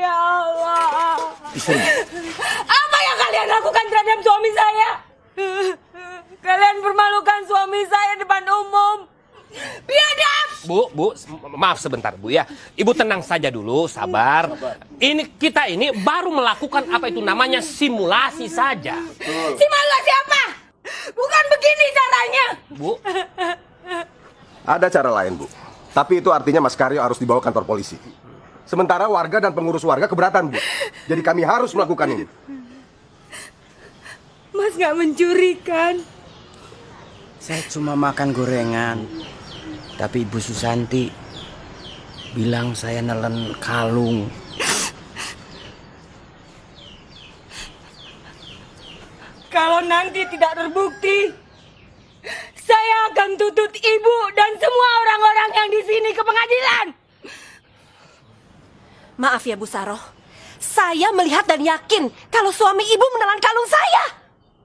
Speaker 1: Ya Allah.
Speaker 18: Istri.
Speaker 1: Apa yang kalian lakukan terhadap suami saya? Kalian permalukan suami saya depan umum. Biadab.
Speaker 7: Bu, maaf sebentar Bu ya. Ibu tenang saja dulu, sabar. Kita ini baru melakukan apa itu namanya simulasi saja.
Speaker 1: Simulasi apa? Bukan begini caranya.
Speaker 11: Bu.
Speaker 21: Ada cara lain, Bu. Tapi itu artinya Mas Karyo harus dibawa kantor polisi. Sementara warga dan pengurus warga keberatan, Bu. Jadi kami harus melakukan ini.
Speaker 19: Mas nggak mencuri kan?
Speaker 5: Saya cuma makan gorengan. Tapi Ibu Susanti bilang saya nelen kalung.
Speaker 19: Kalau nanti tidak terbukti, saya akan tuntut ibu dan semua orang-orang yang di sini ke pengadilan.
Speaker 4: Maaf ya Bu Saroh, saya melihat dan yakin kalau suami ibu menelan kalung saya.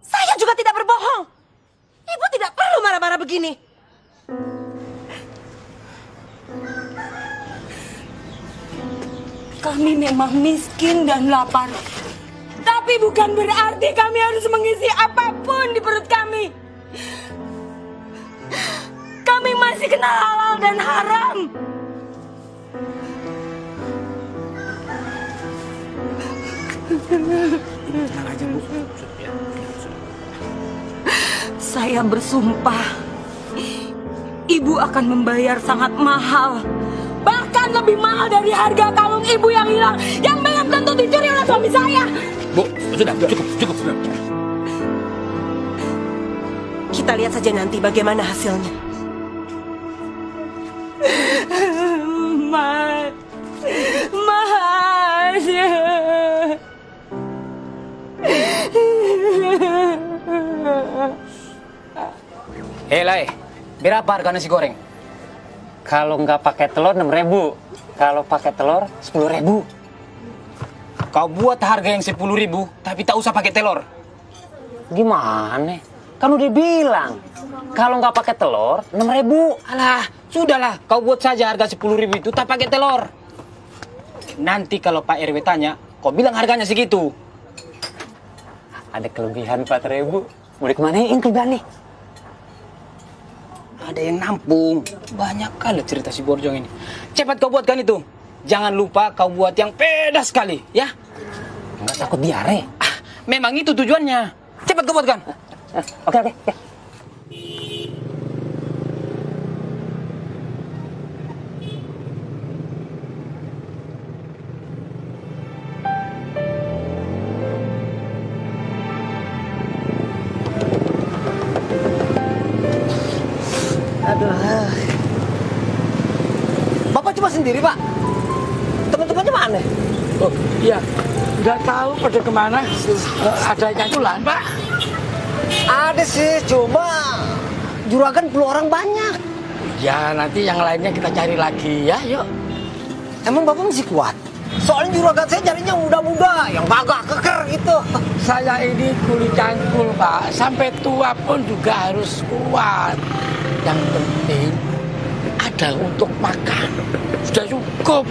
Speaker 4: Saya juga tidak berbohong. Ibu tidak perlu marah-marah begini.
Speaker 19: Kami memang miskin dan lapar. Tapi bukan berarti kami harus mengisi apapun di perut kami. Kami masih kenal halal dan haram.
Speaker 5: Tenang aja, Bu.
Speaker 19: Saya bersumpah, ibu akan membayar sangat mahal. Bahkan lebih mahal dari harga kalung ibu yang hilang, yang belum tentu dicuri oleh suami saya.
Speaker 17: Bu, sudah, cukup.
Speaker 4: Kita lihat saja nanti bagaimana hasilnya.
Speaker 19: Mas.
Speaker 16: Lai, berapa harga nasi goreng? Kalau nggak pakai telur 6.000, kalau pakai telur 10.000. Kau buat harga yang 10.000, tapi tak usah pakai telur. Gimana? Kan udah bilang, kalau nggak pakai telur 6.000. Alah, sudahlah, kau buat saja harga 10.000 itu tak pakai telur. Nanti kalau Pak RW tanya, kau bilang harganya segitu. Ada kelebihan 4.000. Mau dikemanain kelebihan nih? Ada yang nampung. Banyak kali cerita si Borjong ini. Cepat kau buatkan itu. Jangan lupa kau buat yang pedas sekali, ya? Enggak takut diare. Memang itu tujuannya. Cepat kau buatkan. Oke.
Speaker 5: Aduh. Bapak cuma sendiri, Pak? Teman-temannya mana? Oh, iya. Nggak tahu pada kemana. Ada yang pulang, Pak?
Speaker 13: Ada sih, cuma juragan perlu orang banyak.
Speaker 5: Ya, nanti yang lainnya kita cari lagi ya, yuk.
Speaker 13: Emang Bapak masih kuat? Soalnya juragan saya carinya muda-muda, yang gagah keker gitu.
Speaker 5: Saya ini kuli cangkul, Pak. Sampai tua pun juga harus kuat. Yang penting ada untuk makan. Sudah cukup.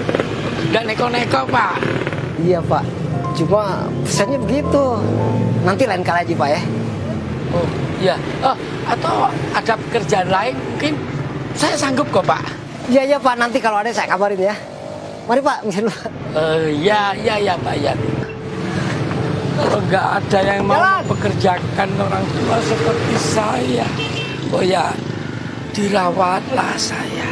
Speaker 5: Dan neko-neko, Pak.
Speaker 13: Iya, Pak. Cuma pesannya begitu. Nanti lain kali aja, Pak ya.
Speaker 5: Oh, iya. Oh, atau ada pekerjaan lain mungkin saya sanggup kok, Pak.
Speaker 13: Iya, Pak. Nanti kalau ada saya kabarin ya. Mari, Pak. Misalnya.
Speaker 5: Iya, Pak. Ya. Kalau nggak ada yang mau pekerjakan orang tua seperti saya, oh ya, dirawatlah saya.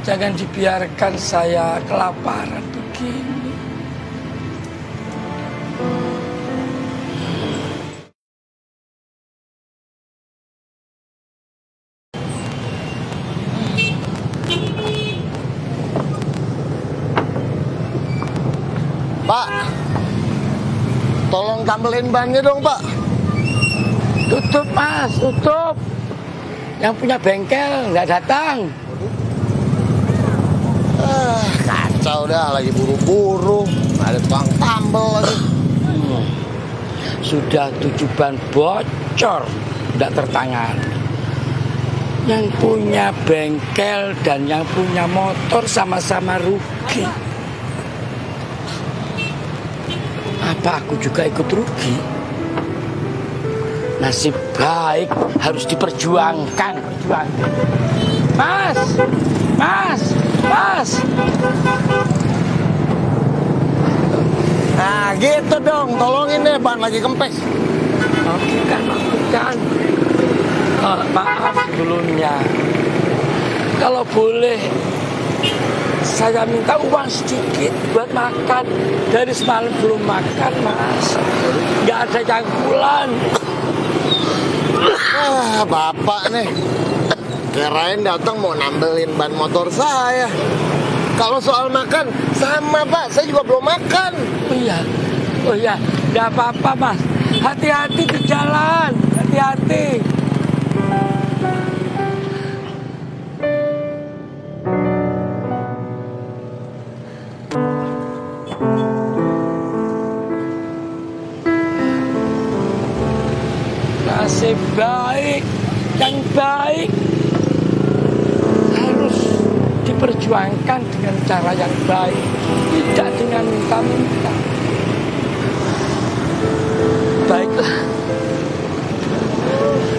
Speaker 5: Jangan dibiarkan saya kelaparan begini.
Speaker 13: Pak, tolong tambelin bannya dong, Pak.
Speaker 5: Tutup, Mas, tutup. Yang punya bengkel nggak datang.
Speaker 13: Kacau dah, lagi buru-buru. Ada tukang tambel lagi.
Speaker 5: Sudah 7 ban bocor, nggak tertangan. Yang punya bengkel dan yang punya motor sama-sama rugi. Apa aku juga ikut rugi? Nasib baik harus diperjuangkan. Mas.
Speaker 13: Nah gitu dong, tolongin deh, ban lagi kempes.
Speaker 5: Maafkan. Maaf sebelumnya. Kalau boleh, saya minta uang sedikit buat makan. Dari semalam belum makan, Mas. Nggak ada cangkulan.
Speaker 13: Bapak nih, kirain datang mau nambelin ban motor saya. Kalau soal makan, sama Pak, saya juga belum makan.
Speaker 5: Oh iya, nggak apa-apa Mas. Hati-hati di jalan, hati-hati. Nasib baik, yang baik harus diperjuangkan dengan cara yang baik, tidak dengan minta-minta. Baiklah,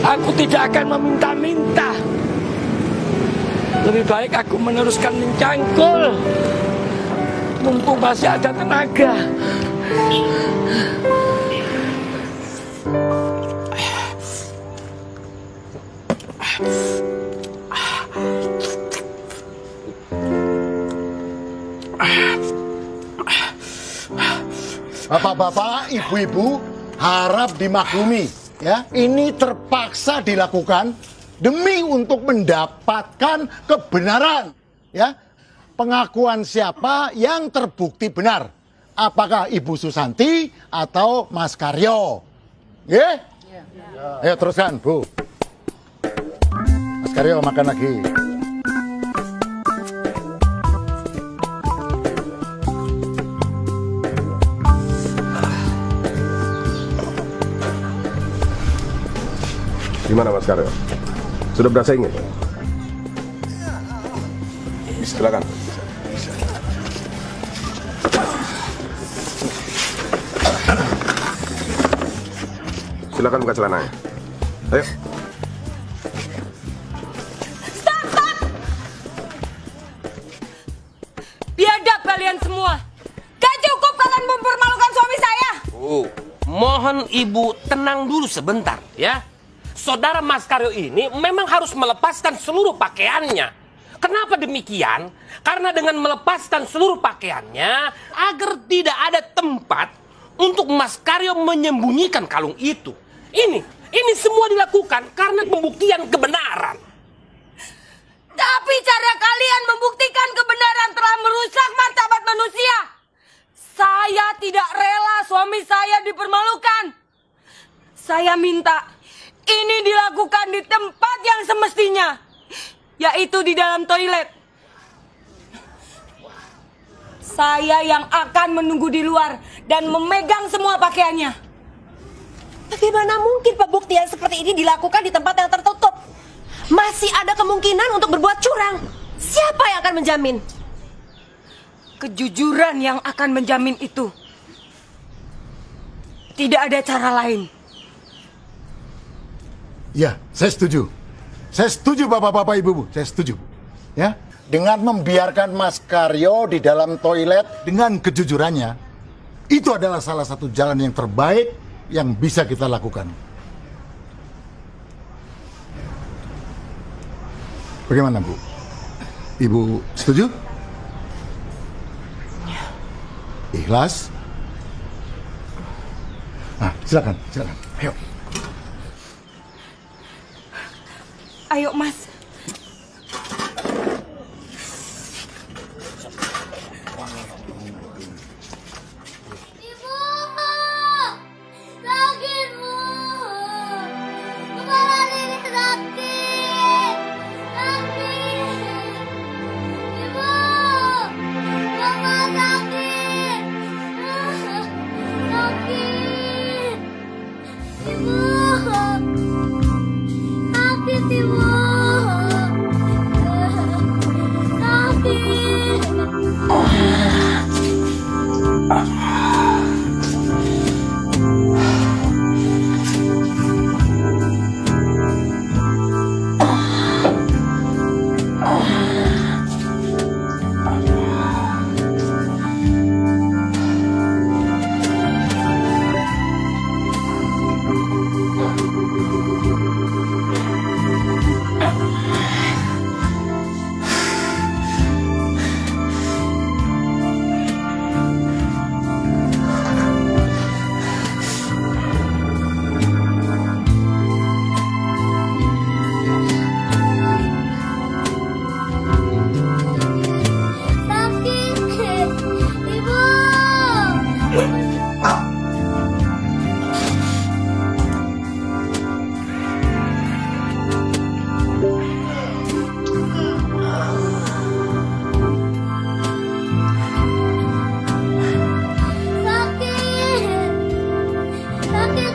Speaker 5: aku tidak akan meminta-minta. Lebih baik aku meneruskan mencangkul, mumpung masih ada tenaga.
Speaker 13: Bapak-bapak, ibu-ibu, harap dimaklumi ya. Ini terpaksa dilakukan demi untuk mendapatkan kebenaran ya. Pengakuan siapa yang terbukti benar? Apakah Ibu Susanti atau Mas Karyo? Ya? Ayo teruskan, Bu. Mas Karyo makan lagi.
Speaker 21: Gimana Mas Karyo? Sudah berasa ingin? Silakan. Silakan buka celananya. Ayo.
Speaker 19: Stop! Biadab kalian semua. Gak cukup kalian mempermalukan suami saya.
Speaker 7: Mohon ibu tenang dulu sebentar ya. Saudara Mas Karyo ini memang harus melepaskan seluruh pakaiannya. Kenapa demikian? Karena dengan melepaskan seluruh pakaiannya agar tidak ada tempat untuk Mas Karyo menyembunyikan kalung itu. Ini semua dilakukan karena pembuktian kebenaran.
Speaker 19: Tapi cara kalian membuktikan kebenaran telah merusak martabat manusia. Saya tidak rela suami saya dipermalukan. Saya minta ini dilakukan di tempat yang semestinya, yaitu di dalam toilet. Saya yang akan menunggu di luar dan memegang semua pakaiannya.
Speaker 4: Bagaimana mungkin pembuktian seperti ini dilakukan di tempat yang tertutup? Masih ada kemungkinan untuk berbuat curang. Siapa yang akan menjamin?
Speaker 19: Kejujuran yang akan menjamin itu. Tidak ada cara lain.
Speaker 13: Ya, saya setuju. Saya setuju bapak-bapak ibu-ibu, saya setuju. Ya, dengan membiarkan Mas Karyo di dalam toilet dengan kejujurannya, itu adalah salah satu jalan yang terbaik yang bisa kita lakukan. Bagaimana, Bu? Ibu setuju? Ikhlas? Nah, silakan. Ayo.
Speaker 19: Ayo, Mas.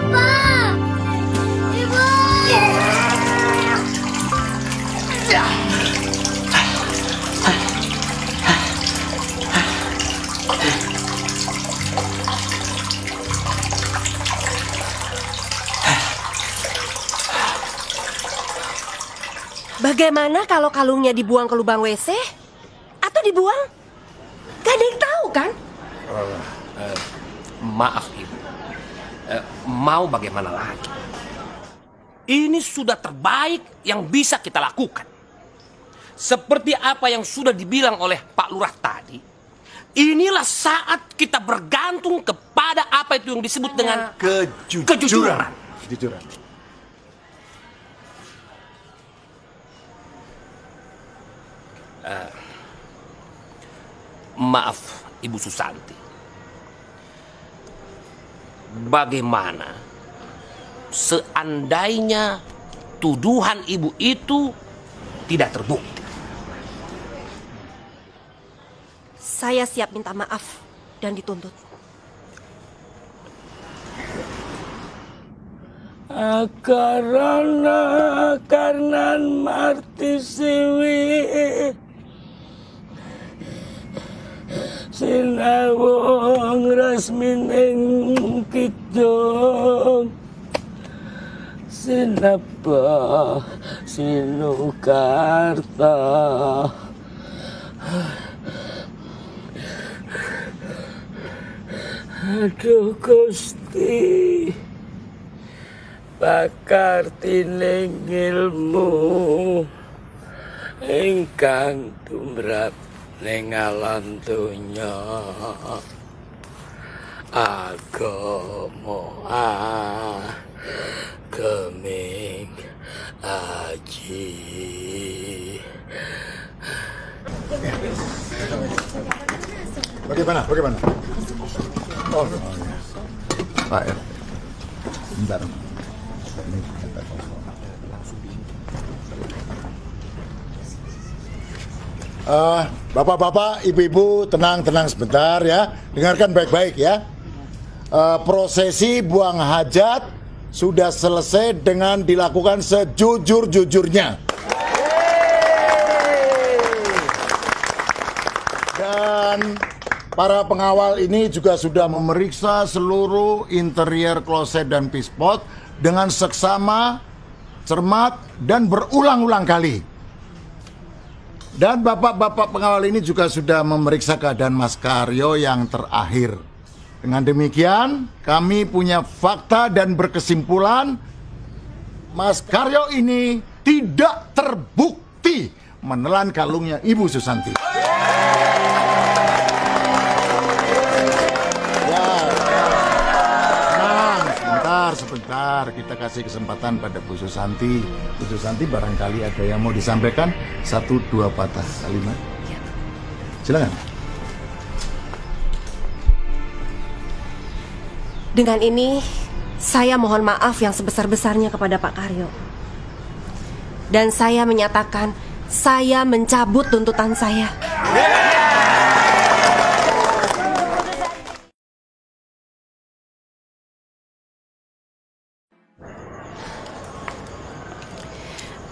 Speaker 6: Pak! Ibu!
Speaker 4: Bagaimana kalau kalungnya dibuang ke lubang WC? Atau dibuang? Gak ada yang tahu kan?
Speaker 7: Maaf Ibu, mau bagaimana lagi? Ini sudah terbaik yang bisa kita lakukan. Seperti apa yang sudah dibilang oleh Pak Lurah tadi, inilah saat kita bergantung kepada apa itu yang disebut dengan kejujuran.
Speaker 18: Kejujuran.
Speaker 7: Maaf Ibu Susanti, bagaimana seandainya tuduhan Ibu itu tidak terbukti?
Speaker 4: Saya siap minta maaf dan dituntut.
Speaker 5: Karena martisiwi sinawong rasmin ing kidung sinapa sinukarta aduh Gusti bakar tining ilmu ingkang tumrap ning alam donya agama geming aji.
Speaker 18: Bagaimana? Oh, Pak R. Bentar. Bapak-bapak, ibu-ibu, tenang sebentar ya. Dengarkan baik-baik ya. Prosesi buang hajat sudah selesai dengan dilakukan sejujur-jujurnya. Dan para pengawal ini juga sudah memeriksa seluruh interior kloset dan pispot dengan seksama, cermat, dan berulang-ulang kali. Dan bapak-bapak pengawal ini juga sudah memeriksa keadaan Mas Karyo yang terakhir. Dengan demikian, kami punya fakta dan berkesimpulan Mas Karyo ini tidak terbukti menelan kalungnya Ibu Susanti. Sebentar, kita kasih kesempatan pada Bu Susanti. Bu Susanti barangkali ada yang mau disampaikan, 1-2 patah kalimat. Silakan.
Speaker 4: Dengan ini, saya mohon maaf yang sebesar-besarnya kepada Pak Karyo. Dan saya menyatakan, saya mencabut tuntutan saya.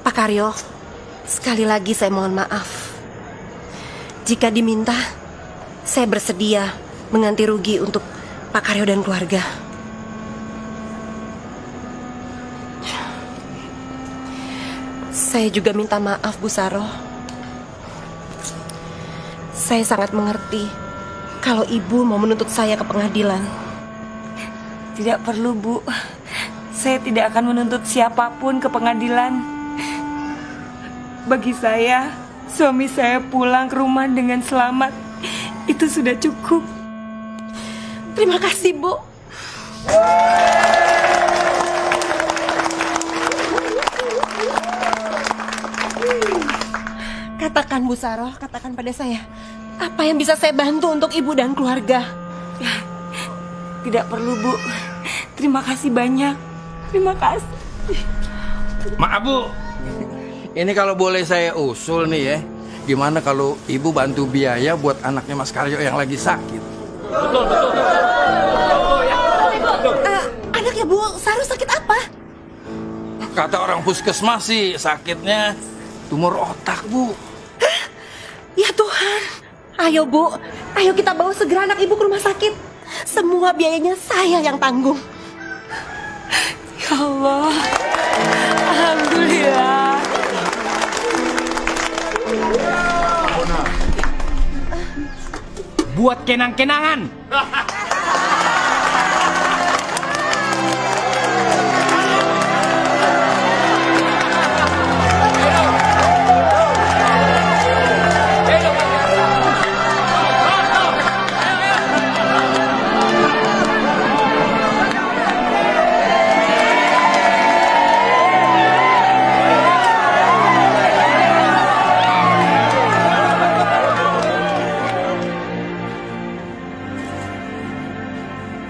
Speaker 4: Pak Karyo, sekali lagi saya mohon maaf. Jika diminta, saya bersedia mengganti rugi untuk Pak Karyo dan keluarga. Saya juga minta maaf, Bu Saroh. Saya sangat mengerti kalau Ibu mau menuntut saya ke pengadilan.
Speaker 1: Tidak perlu, Bu. Saya tidak akan menuntut siapapun ke pengadilan. Bagi saya, suami saya pulang ke rumah dengan selamat. Itu sudah cukup.
Speaker 4: Terima kasih, Bu. Katakan, Bu Saroh, katakan pada saya, apa yang bisa saya bantu untuk Ibu dan keluarga?
Speaker 1: Tidak perlu, Bu. Terima kasih banyak. Terima kasih.
Speaker 10: Maaf, Bu. Ini kalau boleh saya usul nih ya, gimana kalau Ibu bantu biaya buat anaknya Mas Karyo yang lagi sakit?
Speaker 4: Anaknya ya Bu, Saru sakit apa?
Speaker 17: Kata orang puskesmas sih sakitnya tumor otak, Bu.
Speaker 4: Hah? Ya Tuhan. Ayo Bu, ayo kita bawa segera anak ibu ke rumah sakit. Semua biayanya saya yang tanggung.
Speaker 19: Ya Allah. Alhamdulillah.
Speaker 16: Buat kenang-kenangan.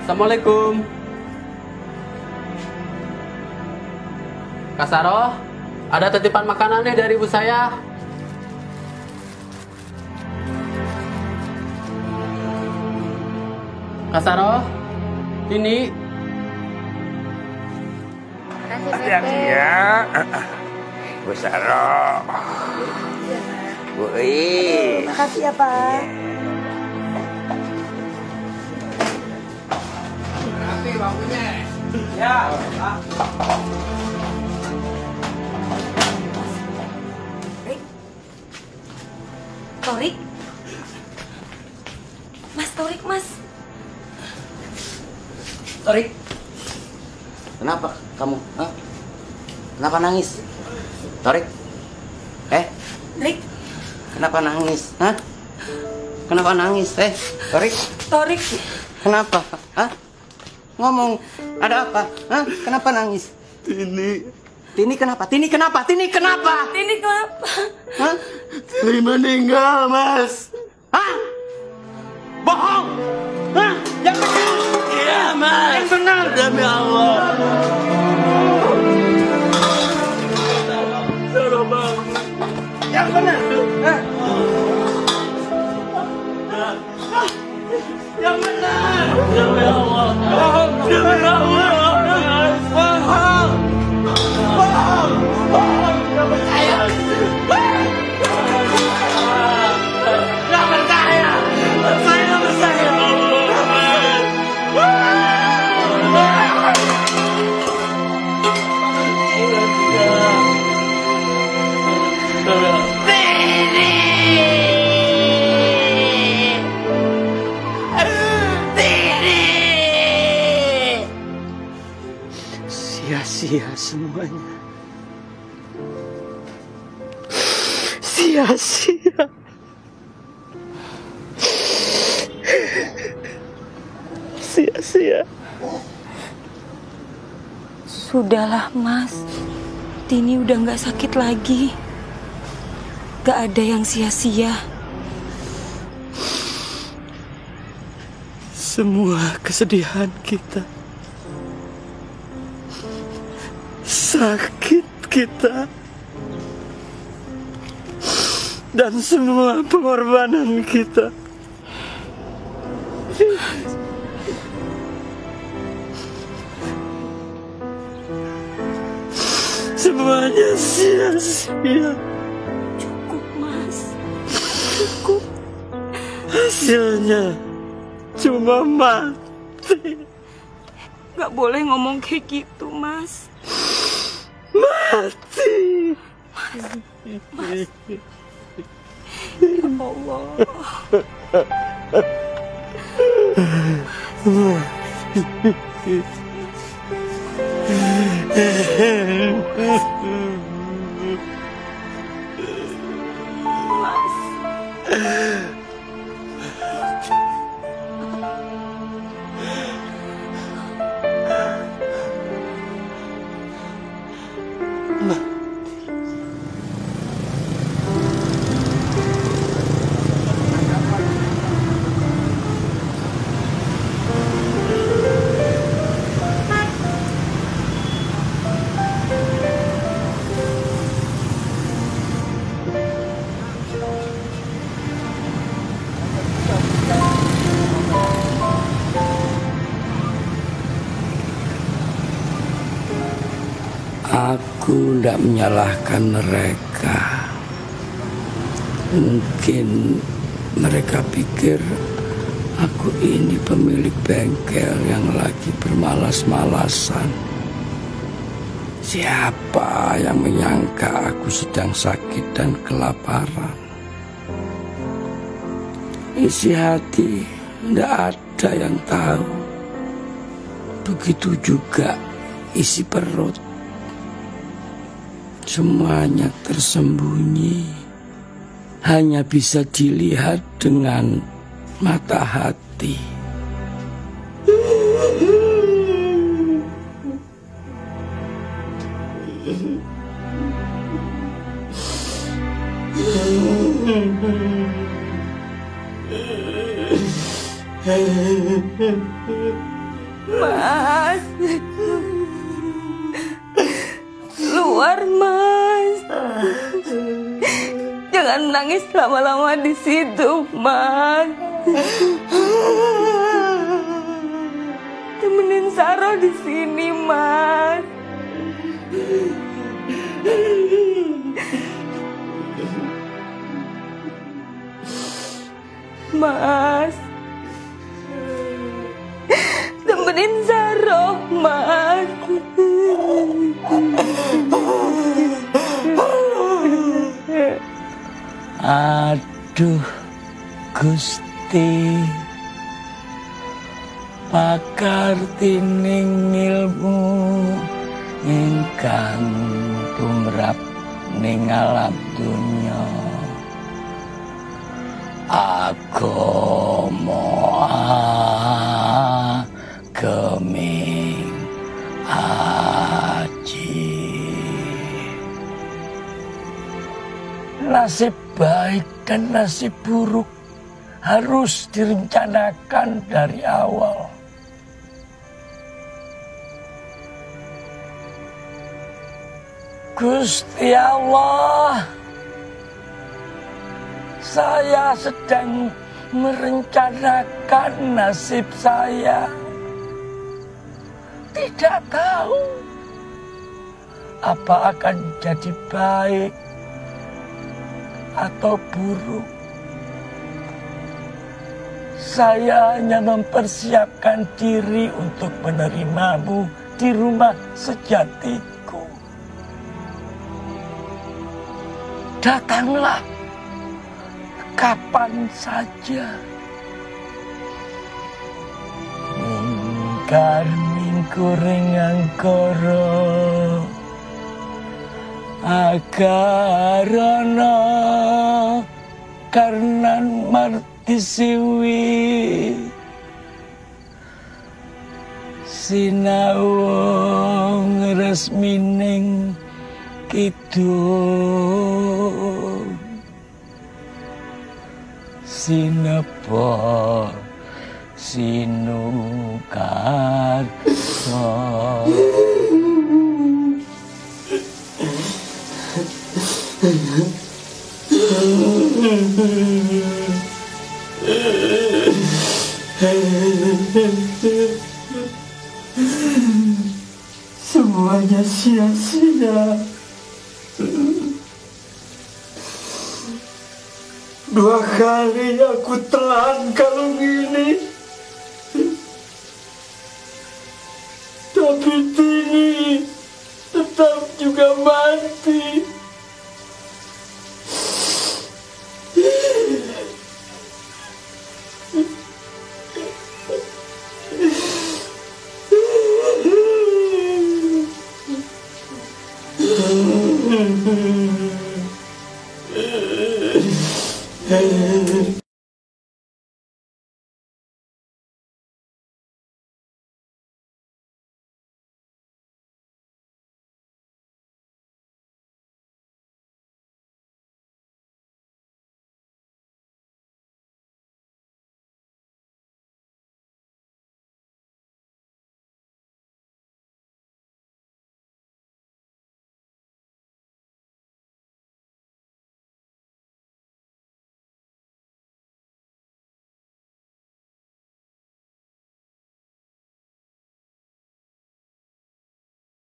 Speaker 9: Assalamualaikum. Kak Saroh, ada titipan makanan nih dari ibu saya. Kak Saroh, ini.
Speaker 10: Hati-hati ya. Bu Saroh. Bu I.
Speaker 4: Makasih ya Pak.
Speaker 7: Rapi bangkunya. Ya.
Speaker 1: Torik? Mas Torik, Mas.
Speaker 2: Torik, kenapa kamu? Hah? Kenapa nangis? Torik,
Speaker 1: Torik,
Speaker 2: kenapa nangis? Hah? Kenapa nangis? Torik,
Speaker 1: Torik.
Speaker 2: kenapa? Hah? Ngomong, ada apa? Hah? Kenapa nangis? Tini kenapa? Tini kenapa? Tini kenapa?
Speaker 1: Tini kenapa?
Speaker 2: Hah? Tini meninggal, Mas. Hah? Bohong! Hah? Yang benar! Iya, Mas. Yang benar, demi Allah. Yang benar. Hah? Yang benar. Demi Allah. Bohong. Demi Allah. Bohong. Bohong. Bohong. Gak percaya. Gak percaya. Saya gak percaya. Sia-sia semuanya. Sia-sia. Sia-sia.
Speaker 19: Sudahlah Mas, Tini udah gak sakit lagi. Gak ada yang sia-sia.
Speaker 2: Semua kesedihan kita, sakit kita, dan semua pengorbanan kita semuanya sia-sia.
Speaker 19: Cukup Mas, cukup.
Speaker 2: Hasilnya cuma mati.
Speaker 19: Gak boleh ngomong kayak gitu Mas.
Speaker 2: Mati.
Speaker 19: Mas. Ya Allah.
Speaker 5: Aku tidak menyalahkan mereka. Mungkin mereka pikir aku ini pemilik bengkel yang lagi bermalas-malasan. Siapa yang menyangka aku sedang sakit dan kelaparan? Isi hati tidak ada yang tahu. Begitu juga isi perut. Semuanya tersembunyi. Hanya bisa dilihat dengan mata hati.
Speaker 19: Mas, keluar Mas. Jangan nangis lama-lama di situ, Mas. Temenin Saro di sini, Mas. Mas, temenin Saro, Mas.
Speaker 5: Aduh, Gusti, pakar tining ilmu ingkang tumrap ning alam dunya. Agama geming aji. Nasib baik dan nasib buruk harus direncanakan dari awal. Gusti Allah, saya sedang merencanakan nasib saya. Tidak tahu apa akan jadi baik atau buruk. Saya hanya mempersiapkan diri untuk menerimamu di rumah sejatiku. Datanglah kapan saja. Mingkar mingkuring angkara agarana karnan marti siwi sinau resmining kidul sinepa sinukarsa. Semuanya sia-sia. 2 kali aku telan kalung ini, tapi Tini tetap juga mati.